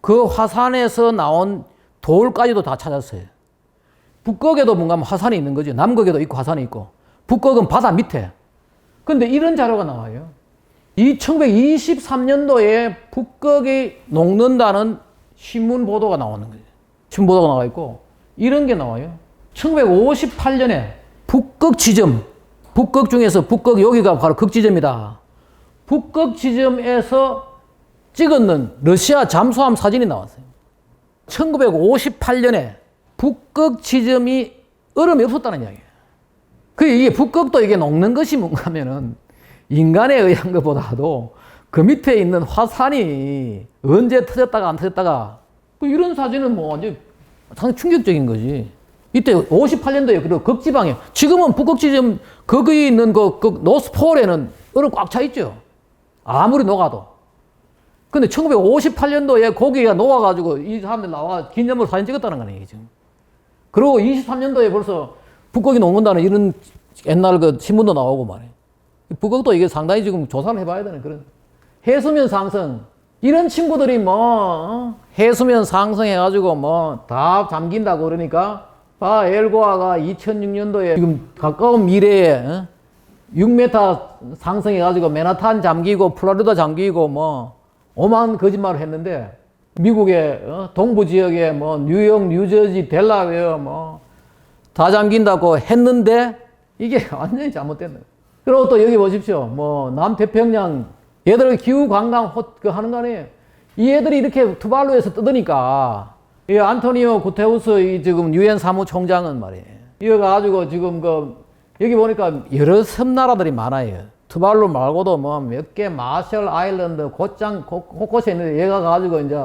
그 화산에서 나온 돌까지도 다 찾았어요. 북극에도 뭔가 화산이 있는 거죠. 남극에도 있고 화산이 있고. 북극은 바다 밑에. 근데 이런 자료가 나와요. 1923년도에 북극이 녹는다는 신문 보도가 나오는 거예요. 지금 보도가 나와 있고, 이런 게 나와요. 1958년에 북극 지점, 북극 중에서 북극 여기가 바로 극지점이다. 북극 지점에서 찍었는 러시아 잠수함 사진이 나왔어요. 1958년에 북극 지점이 얼음이 없었다는 이야기예요. 이게 북극도 이게 녹는 것이 뭔가 하면은 인간에 의한 것보다도 그 밑에 있는 화산이 언제 터졌다가 안 터졌다가 이런 사진은 뭐 완전 상당히 충격적인 거지. 이때 58년도에 그리고 극지방에 지금은 북극 지점 거기 있는 그 노스폴에는 얼음 꽉 차 있죠. 아무리 녹아도. 근데 1958년도에 거기가 녹아가지고 이 사람들 나와 기념으로 사진 찍었다는 거 아니에요, 지금. 그리고 23년도에 벌써 북극이 녹는다는 이런 옛날 그 신문도 나오고 말이에요. 북극도 이게 상당히 지금 조사를 해봐야 되는 그런. 해수면 상승. 이런 친구들이 해수면 상승해가지고 다 잠긴다고 그러니까, 엘고아가 2006년도에 지금 가까운 미래에 6m 상승해가지고 맨하탄 잠기고 플로리다 잠기고 오만 거짓말을 했는데, 미국의 동부 지역에 뉴욕, 뉴저지, 델라웨어 다 잠긴다고 했는데 이게 완전히 잘못된 거예요. 그리고 또 여기 보십시오. 남태평양 얘들 기후 관광 하는 거 아니에요. 이 애들이 이렇게 투발루에서 뜯으니까 이 안토니오 구테우스 지금 유엔 사무총장은 말이에요. 이거 가지고 지금 여기 보니까 여러 섬나라들이 많아요. 투발루 말고도 몇 개 마셜 아일랜드 곳곳에 있는데 얘가 가지고 이제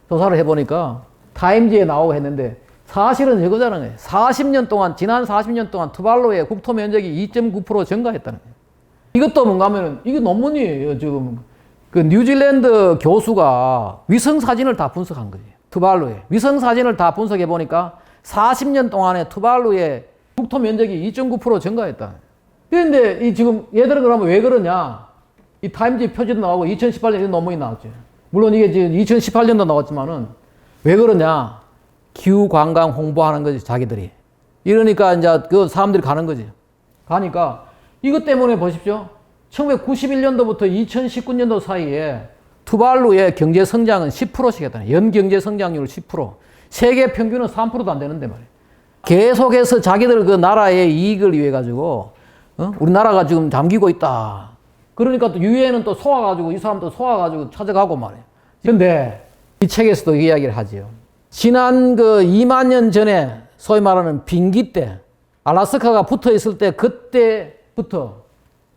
조사를 해보니까 타임지에 나오고 했는데 사실은 이거잖아요. 40년 동안, 지난 40년 동안 투발루의 국토 면적이 2.9% 증가했다는 거예요. 이것도 뭔가 하면은 이게 논문이에요. 지금 그 뉴질랜드 교수가 위성 사진을 다 분석한 거예요. 투발루에. 위성 사진을 다 분석해 보니까 40년 동안에 투발루의 국토 면적이 2.9% 증가했다. 그런데 지금 얘들은 그러면 왜 그러냐? 이 타임지 표지도 나오고 2018년 이런 논문이 나왔죠. 물론 이게 지금 2018년도 나왔지만은 왜 그러냐? 기후 관광 홍보하는 거지, 자기들이. 이러니까 이제 그 사람들이 가는 거지. 가니까 이것 때문에 보십시오. 1991년도부터 2019년도 사이에 투발루의 경제 성장은 10%씩 했다네. 연 경제 성장률 10%. 세계 평균은 3%도 안 되는데 말이에요. 계속해서 자기들 그 나라의 이익을 위해 가지고 우리나라가 지금 잠기고 있다. 그러니까 또 유엔은 또 속아가지고 이 사람도 속아가지고 찾아가고 말이에요. 그런데 이 책에서도 이 이야기를 하지요. 지난 2만 년 전에 소위 말하는 빙기 때 알라스카가 붙어 있을 때 그때부터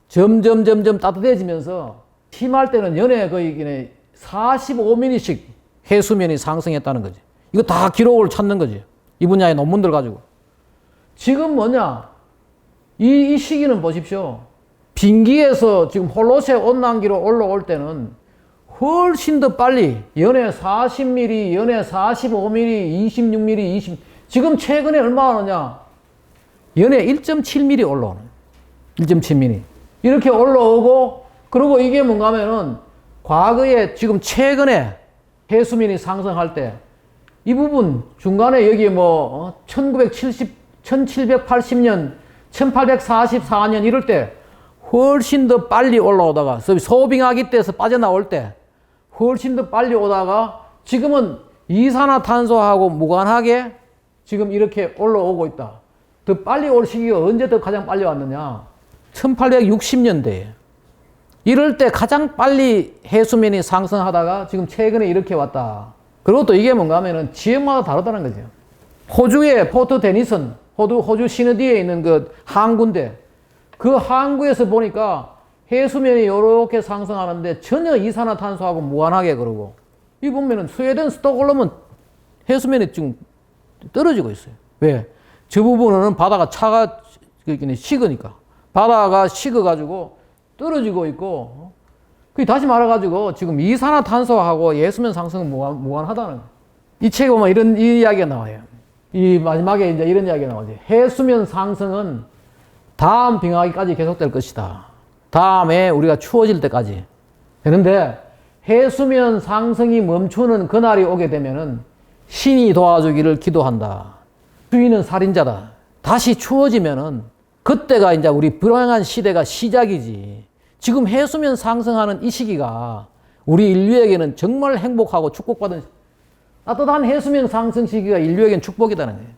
점점 따뜻해지면서 심할 때는 연에 거의 45mm씩 해수면이 상승했다는 거지. 이거 다 기록을 찾는 거지. 이 분야의 논문들 가지고. 지금 뭐냐? 이 시기는 보십시오. 빙기에서 지금 홀로세 온난기로 올라올 때는 훨씬 더 빨리 연에 40mm, 연에 45mm, 26mm, 지금 최근에 얼마나 오느냐? 연에 1.7mm 올라오는 1.7mm. 이렇게 올라오고, 그리고 이게 뭔가 하면은 과거에 지금 최근에 해수면이 상승할 때 이 부분 중간에 여기 1780년, 1844년 이럴 때 훨씬 더 빨리 올라오다가 소빙하기 때에서 빠져나올 때 훨씬 더 빨리 오다가 지금은 이산화탄소하고 무관하게 지금 이렇게 올라오고 있다. 더 빨리 올 시기가 언제 더 가장 빨리 왔느냐? 1860년대에. 이럴 때 가장 빨리 해수면이 상승하다가 지금 최근에 이렇게 왔다. 그리고 또 이게 뭔가 하면은 지역마다 다르다는 거죠. 호주의 포트 데니슨, 호주 시내디에 있는 그 항구인데 그 항구에서 보니까 해수면이 이렇게 상승하는데 전혀 이산화탄소하고 무관하게 그러고, 이 보면은 스웨덴 스톡홀름은 해수면이 지금 떨어지고 있어요. 왜? 저 부분은 바다가 식으니까. 바다가 식어가지고 떨어지고 있고, 그 다시 말해가지고 지금 이산화탄소하고 해수면 상승은 무관하다는 거예요. 이 책에 보면 이 이야기가 나와요. 이 마지막에 이제 이런 이야기가 나오지. 해수면 상승은 다음 빙하기까지 계속될 것이다. 다음에 우리가 추워질 때까지. 그런데 해수면 상승이 멈추는 그날이 오게 되면은 신이 도와주기를 기도한다. 주인은 살인자다. 다시 추워지면은 그때가 이제 우리 불행한 시대가 시작이지. 지금 해수면 상승하는 이 시기가 우리 인류에게는 정말 행복하고 축복받은 따뜻한 해수면 상승 시기가 인류에겐 축복이다는 거예요.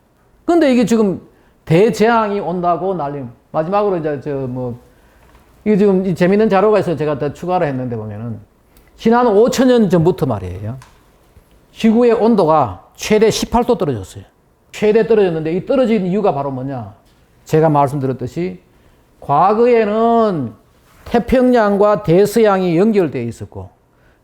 근데 이게 지금 대재앙이 온다고 난리. 마지막으로 이제 이게 지금 재밌는 자료가 있어서 제가 더 추가를 했는데 보면은 지난 5천년 전부터 말이에요. 지구의 온도가 최대 18도 떨어졌어요. 최대 떨어졌는데 이 떨어진 이유가 바로 뭐냐? 제가 말씀드렸듯이 과거에는 태평양과 대서양이 연결되어 있었고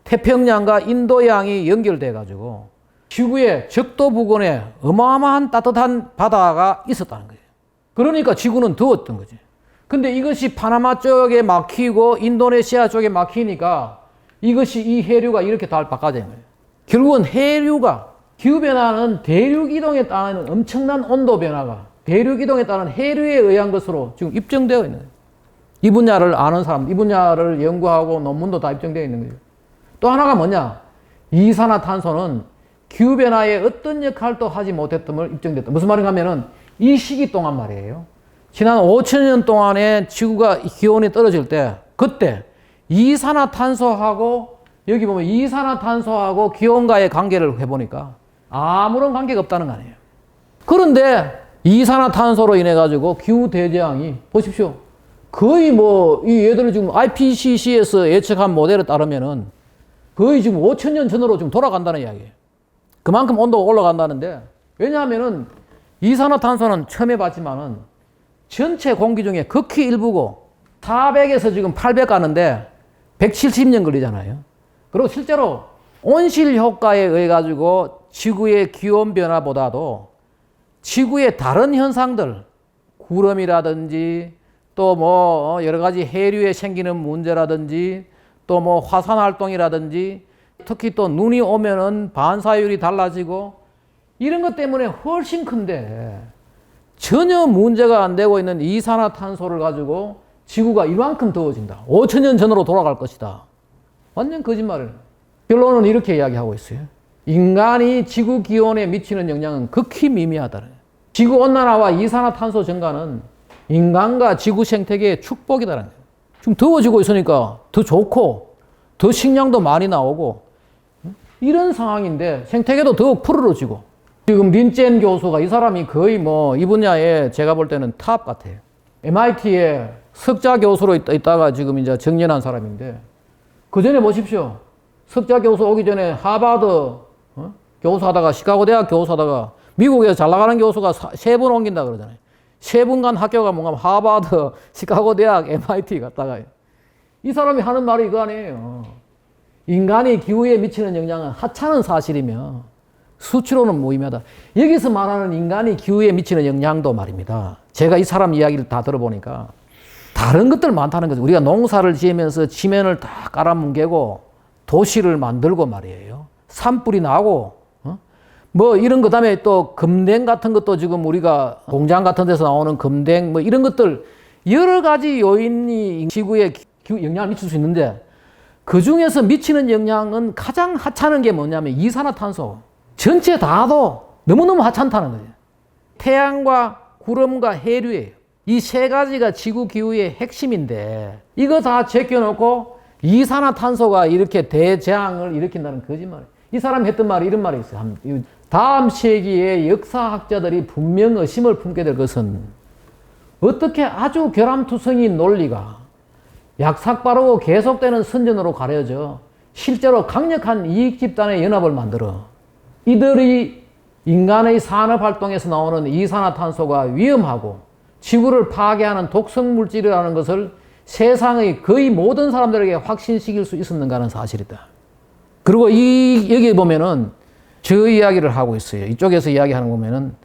태평양과 인도양이 연결돼 가지고 지구의 적도 부근에 어마어마한 따뜻한 바다가 있었다는 거예요. 그러니까 지구는 더웠던 거지. 근데 이것이 파나마 쪽에 막히고 인도네시아 쪽에 막히니까 이것이 이 해류가 이렇게 다 바꿔진 거예요. 결국은 해류가 기후변화는 대륙 이동에 따른 엄청난 온도 변화가 대륙 이동에 따른 해류에 의한 것으로 지금 입증되어 있는 거예요. 이 분야를 아는 사람, 이 분야를 연구하고 논문도 다 입증되어 있는 거예요. 또 하나가 뭐냐? 이산화탄소는 기후변화에 어떤 역할도 하지 못했음을 입증됐다. 무슨 말인가 하면은 이 시기 동안 말이에요. 지난 5천년 동안에 지구가 기온이 떨어질 때 그때 이산화탄소하고 여기 보면 이산화탄소하고 기온과의 관계를 해보니까 아무런 관계가 없다는 거 아니에요. 그런데 이산화탄소로 인해 가지고 기후대재앙이 보십시오. 거의 이 얘들을 지금 IPCC에서 예측한 모델에 따르면은 거의 지금 5천년 전으로 지금 돌아간다는 이야기예요. 그만큼 온도가 올라간다는데 왜냐하면은 이산화탄소는 처음 해봤지만은 전체 공기 중에 극히 일부고 400에서 지금 800 가는데 170년 걸리잖아요. 그리고 실제로 온실 효과에 의해 가지고 지구의 기온 변화보다도 지구의 다른 현상들, 구름이라든지 또 여러 가지 해류에 생기는 문제라든지 또 화산 활동이라든지 특히 또 눈이 오면은 반사율이 달라지고 이런 것 때문에 훨씬 큰데 전혀 문제가 안 되고 있는 이산화탄소를 가지고 지구가 이만큼 더워진다. 5천년 전으로 돌아갈 것이다. 완전 거짓말이에요. 결론은 이렇게 이야기하고 있어요. 인간이 지구 기온에 미치는 영향은 극히 미미하다. 지구 온난화와 이산화탄소 증가는 인간과 지구 생태계의 축복이다라는 거예요. 지금 더워지고 있으니까 더 좋고 더 식량도 많이 나오고 이런 상황인데 생태계도 더욱 푸르러지고 지금 린첸 교수가 이 사람이 거의 이 분야에 제가 볼 때는 탑 같아요. MIT에 석자 교수로 있다가 지금 이제 정년한 사람인데 그 전에 보십시오. 석자 교수 오기 전에 하버드 교수하다가 시카고 대학 교수하다가 미국에서 잘 나가는 교수가 3번 옮긴다 그러잖아요. 3번 간 학교가 뭔가 하버드, 시카고 대학, MIT 갔다가 이 사람이 하는 말이 이거 아니에요. 인간이 기후에 미치는 영향은 하찮은 사실이며 수치로는 무의미하다. 여기서 말하는 인간이 기후에 미치는 영향도 말입니다. 제가 이 사람 이야기를 다 들어보니까 다른 것들 많다는 거죠. 우리가 농사를 지으면서 지면을 다 깔아뭉개고 도시를 만들고 말이에요. 산불이 나고 이런 것 다음에 또 금댕 같은 것도 지금 우리가 공장 같은 데서 나오는 금댕 이런 것들 여러 가지 요인이 지구에 영향을 미칠 수 있는데 그 중에서 미치는 영향은 가장 하찮은 게 뭐냐면 이산화탄소. 전체 다도 너무너무 하찮다는 거예요. 태양과 구름과 해류예요. 이 3가지가 지구 기후의 핵심인데 이거 다 제껴놓고 이산화탄소가 이렇게 대재앙을 일으킨다는 거짓말이에요. 이 사람이 했던 말이 이런 말이 있어요. 다음 세기에 역사학자들이 분명 의심을 품게 될 것은 어떻게 아주 결함투성이인 논리가 약삭빠르고 계속되는 선전으로 가려져 실제로 강력한 이익집단의 연합을 만들어 이들이 인간의 산업활동에서 나오는 이산화탄소가 위험하고 지구를 파괴하는 독성물질이라는 것을 세상의 거의 모든 사람들에게 확신시킬 수 있었는가 하는 사실이다. 그리고 여기 보면은 저 이야기를 하고 있어요. 이쪽에서 이야기하는 거 보면은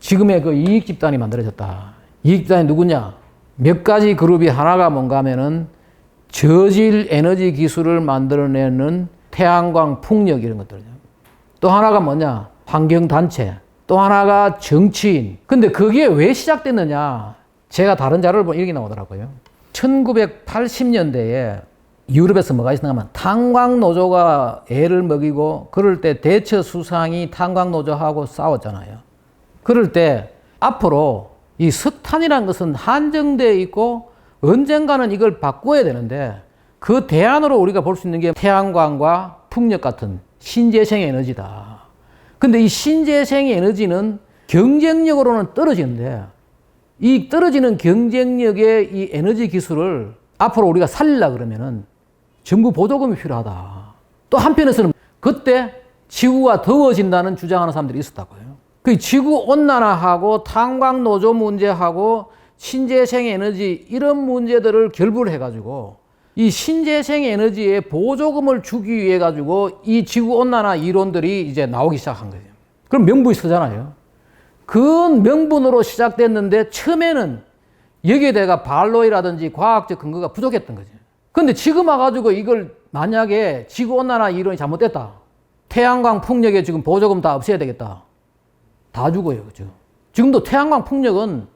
지금의 그 이익집단이 만들어졌다. 이익집단이 누구냐? 몇 가지 그룹이 하나가 뭔가 하면은 저질 에너지 기술을 만들어내는 태양광 풍력 이런 것들이죠. 또 하나가 뭐냐? 환경단체. 또 하나가 정치인. 근데 그게 왜 시작됐느냐? 제가 다른 자료를 보면 이렇게 나오더라고요. 1980년대에 유럽에서 뭐가 있었나 하면 탄광노조가 애를 먹이고 그럴 때 대처 수상이 탄광노조하고 싸웠잖아요. 그럴 때 앞으로 이 석탄이라는 것은 한정되어 있고 언젠가는 이걸 바꿔야 되는데 그 대안으로 우리가 볼 수 있는 게 태양광과 풍력 같은 신재생 에너지다. 근데 이 신재생 에너지는 경쟁력으로는 떨어지는데 이 떨어지는 경쟁력의 이 에너지 기술을 앞으로 우리가 살리려 그러면은 정부 보조금이 필요하다. 또 한편에서는 그때 지구가 더워진다는 주장하는 사람들이 있었다고요. 그 지구 온난화하고 탄광 노조 문제하고 신재생 에너지 이런 문제들을 결부를 해가지고 이 신재생 에너지에 보조금을 주기 위해 가지고 이 지구 온난화 이론들이 이제 나오기 시작한 거예요. 그럼 명분이 서잖아요. 그 명분으로 시작됐는데 처음에는 여기에 대가 반로이라든지 과학적 근거가 부족했던 거죠. 근데 지금 와가지고 이걸 만약에 지구 온난화 이론이 잘못됐다. 태양광 풍력에 지금 보조금 다 없애야 되겠다. 다 죽어요. 그죠? 지금도 태양광 풍력은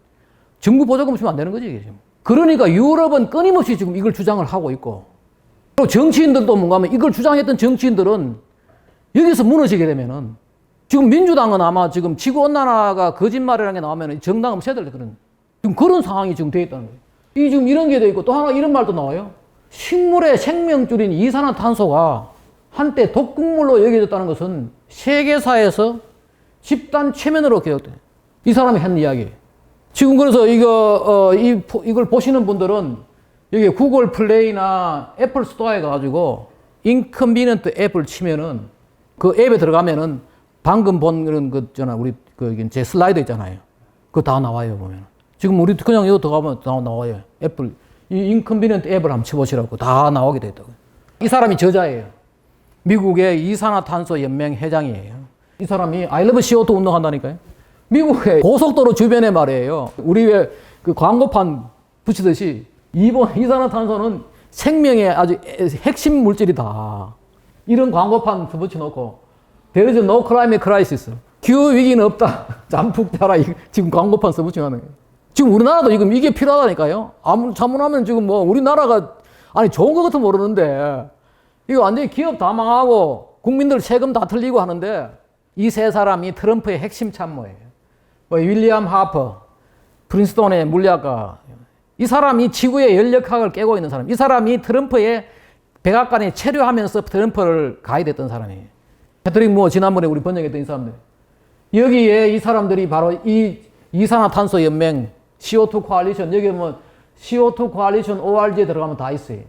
정부 보조금 주면 안 되는 거지. 지금. 그러니까 유럽은 끊임없이 지금 이걸 주장을 하고 있고 또 정치인들도 뭔가 하면 이걸 주장했던 정치인들은 여기서 무너지게 되면은 지금 민주당은 아마 지금 지구온난화가 거짓말이라는 게 나오면 정당 없애야 될 그런 지금 그런 상황이 지금 되어 있다는 거예요. 이 지금 이런 게 돼 있고 또 하나 이런 말도 나와요. 식물의 생명줄인 이산화탄소가 한때 독극물로 여겨졌다는 것은 세계사에서 집단 최면으로 기억돼. 이 사람이 한 이야기. 지금 그래서 이걸 보시는 분들은 여기 구글 플레이나 애플 스토어에 가가지고 인컨비니언트 앱을 치면은 그 앱에 들어가면은 방금 본 그런 거 있잖아. 우리 제 슬라이드 있잖아요. 그거 다 나와요, 보면. 지금 우리 그냥 이거 들어가면 다 나와요. 애플. 이 인컨비니언트 앱을 한번 쳐보시라고 다 나오게 돼 있다고요. 이 사람이 저자예요. 미국의 이산화탄소 연맹 회장이에요. 이 사람이 I love CO2 운동한다니까요. 미국의 고속도로 주변에 말이에요. 우리 왜 그 광고판 붙이듯이 이산화탄소는 생명의 아주 핵심 물질이다. 이런 광고판 붙여놓고 There is no climate crisis. 기후 위기는 없다. 잠푹 자라. 지금 광고판 써붙여놓는 거예요. 지금 우리나라도 지금 이게 필요하다니까요. 자문하면 지금 뭐 우리나라가 아니 좋은 것 같으면 모르는데 이거 완전히 기업 다 망하고 국민들 세금 다 틀리고 하는데 이 세 사람이 트럼프의 핵심 참모예요. 윌리엄 하퍼, 프린스톤의 물리학가. 이 사람이 지구의 연력학을 깨고 있는 사람. 이 사람이 트럼프의 백악관에 체류하면서 트럼프를 가이드했던 사람이에요. 패트릭 무어 지난번에 우리 번역했던 이 사람들. 여기에 이 사람들이 바로 이 이산화탄소 연맹 CO2 코알리션 여기 뭐 CO2 코알리션 ORG에 들어가면 다 있어요.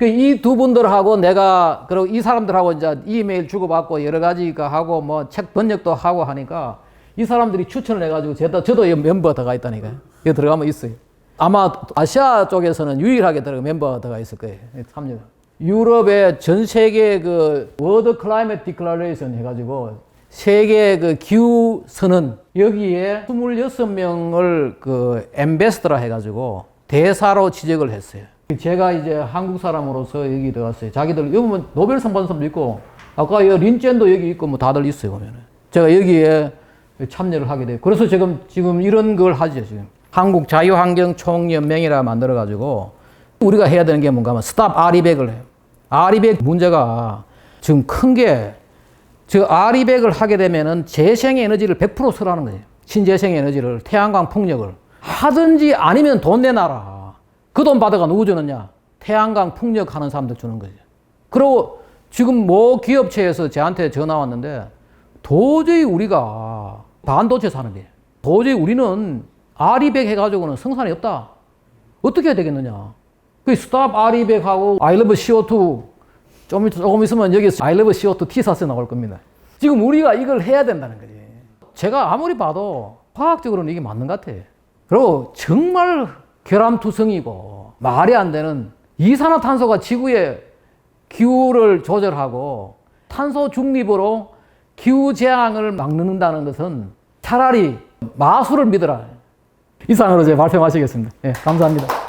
이 두 분들하고 내가 그리고 이 사람들하고 이제 이메일 주고받고 여러 가지가 하고 뭐 책 번역도 하고 하니까 이 사람들이 추천을 해가지고 저도 멤버가 들어가 있다니까요. 여기 들어가면 있어요. 아마 아시아 쪽에서는 유일하게 멤버가 들어가 있을 거예요. 참여. 유럽의 전 세계 그 월드 클라이밋 디클래레이션 해가지고 세계 그 기후 선언 여기에 26명을 그 엠베스더라 해가지고 대사로 지적을 했어요. 제가 이제 한국 사람으로서 여기 들어갔어요. 자기들 여기 보면 노벨상 받은 사람도 있고 아까 린젠도 여기 있고 뭐 다들 있어요 보면은. 제가 여기에 참여를 하게 돼요. 그래서 지금 이런 걸 하죠 지금. 한국 자유환경총연맹이라 만들어가지고 우리가 해야 되는 게 뭔가 하면 스탑 아리백을 해요. 아리백 문제가 지금 큰 게 저 아리백을 하게 되면은 재생 에너지를 100% 쓰라는 거예요. 신재생 에너지를 태양광 풍력을 하든지 아니면 돈 내놔라. 그 돈 받아가 누구 주느냐? 태양광 풍력 하는 사람들 주는 거죠. 그리고 지금 모 기업체에서 저한테 전화 왔는데 도저히 우리가 반도체 산업이에요. 도저히 우리는 아리백 해가지고는 생산이 없다. 어떻게 해야 되겠느냐? 그 스탑 아리백하고 I love CO2 조금 있으면 여기서 I love CO2 T사스 나올 겁니다. 지금 우리가 이걸 해야 된다는 거지. 제가 아무리 봐도 과학적으로는 이게 맞는 것 같아요. 그리고 정말 결함투성이고 말이 안 되는 이산화탄소가 지구의 기후를 조절하고 탄소 중립으로 기후 재앙을 막는다는 것은 차라리 마술을 믿어라. 이상으로 제 발표 마치겠습니다. 네, 감사합니다.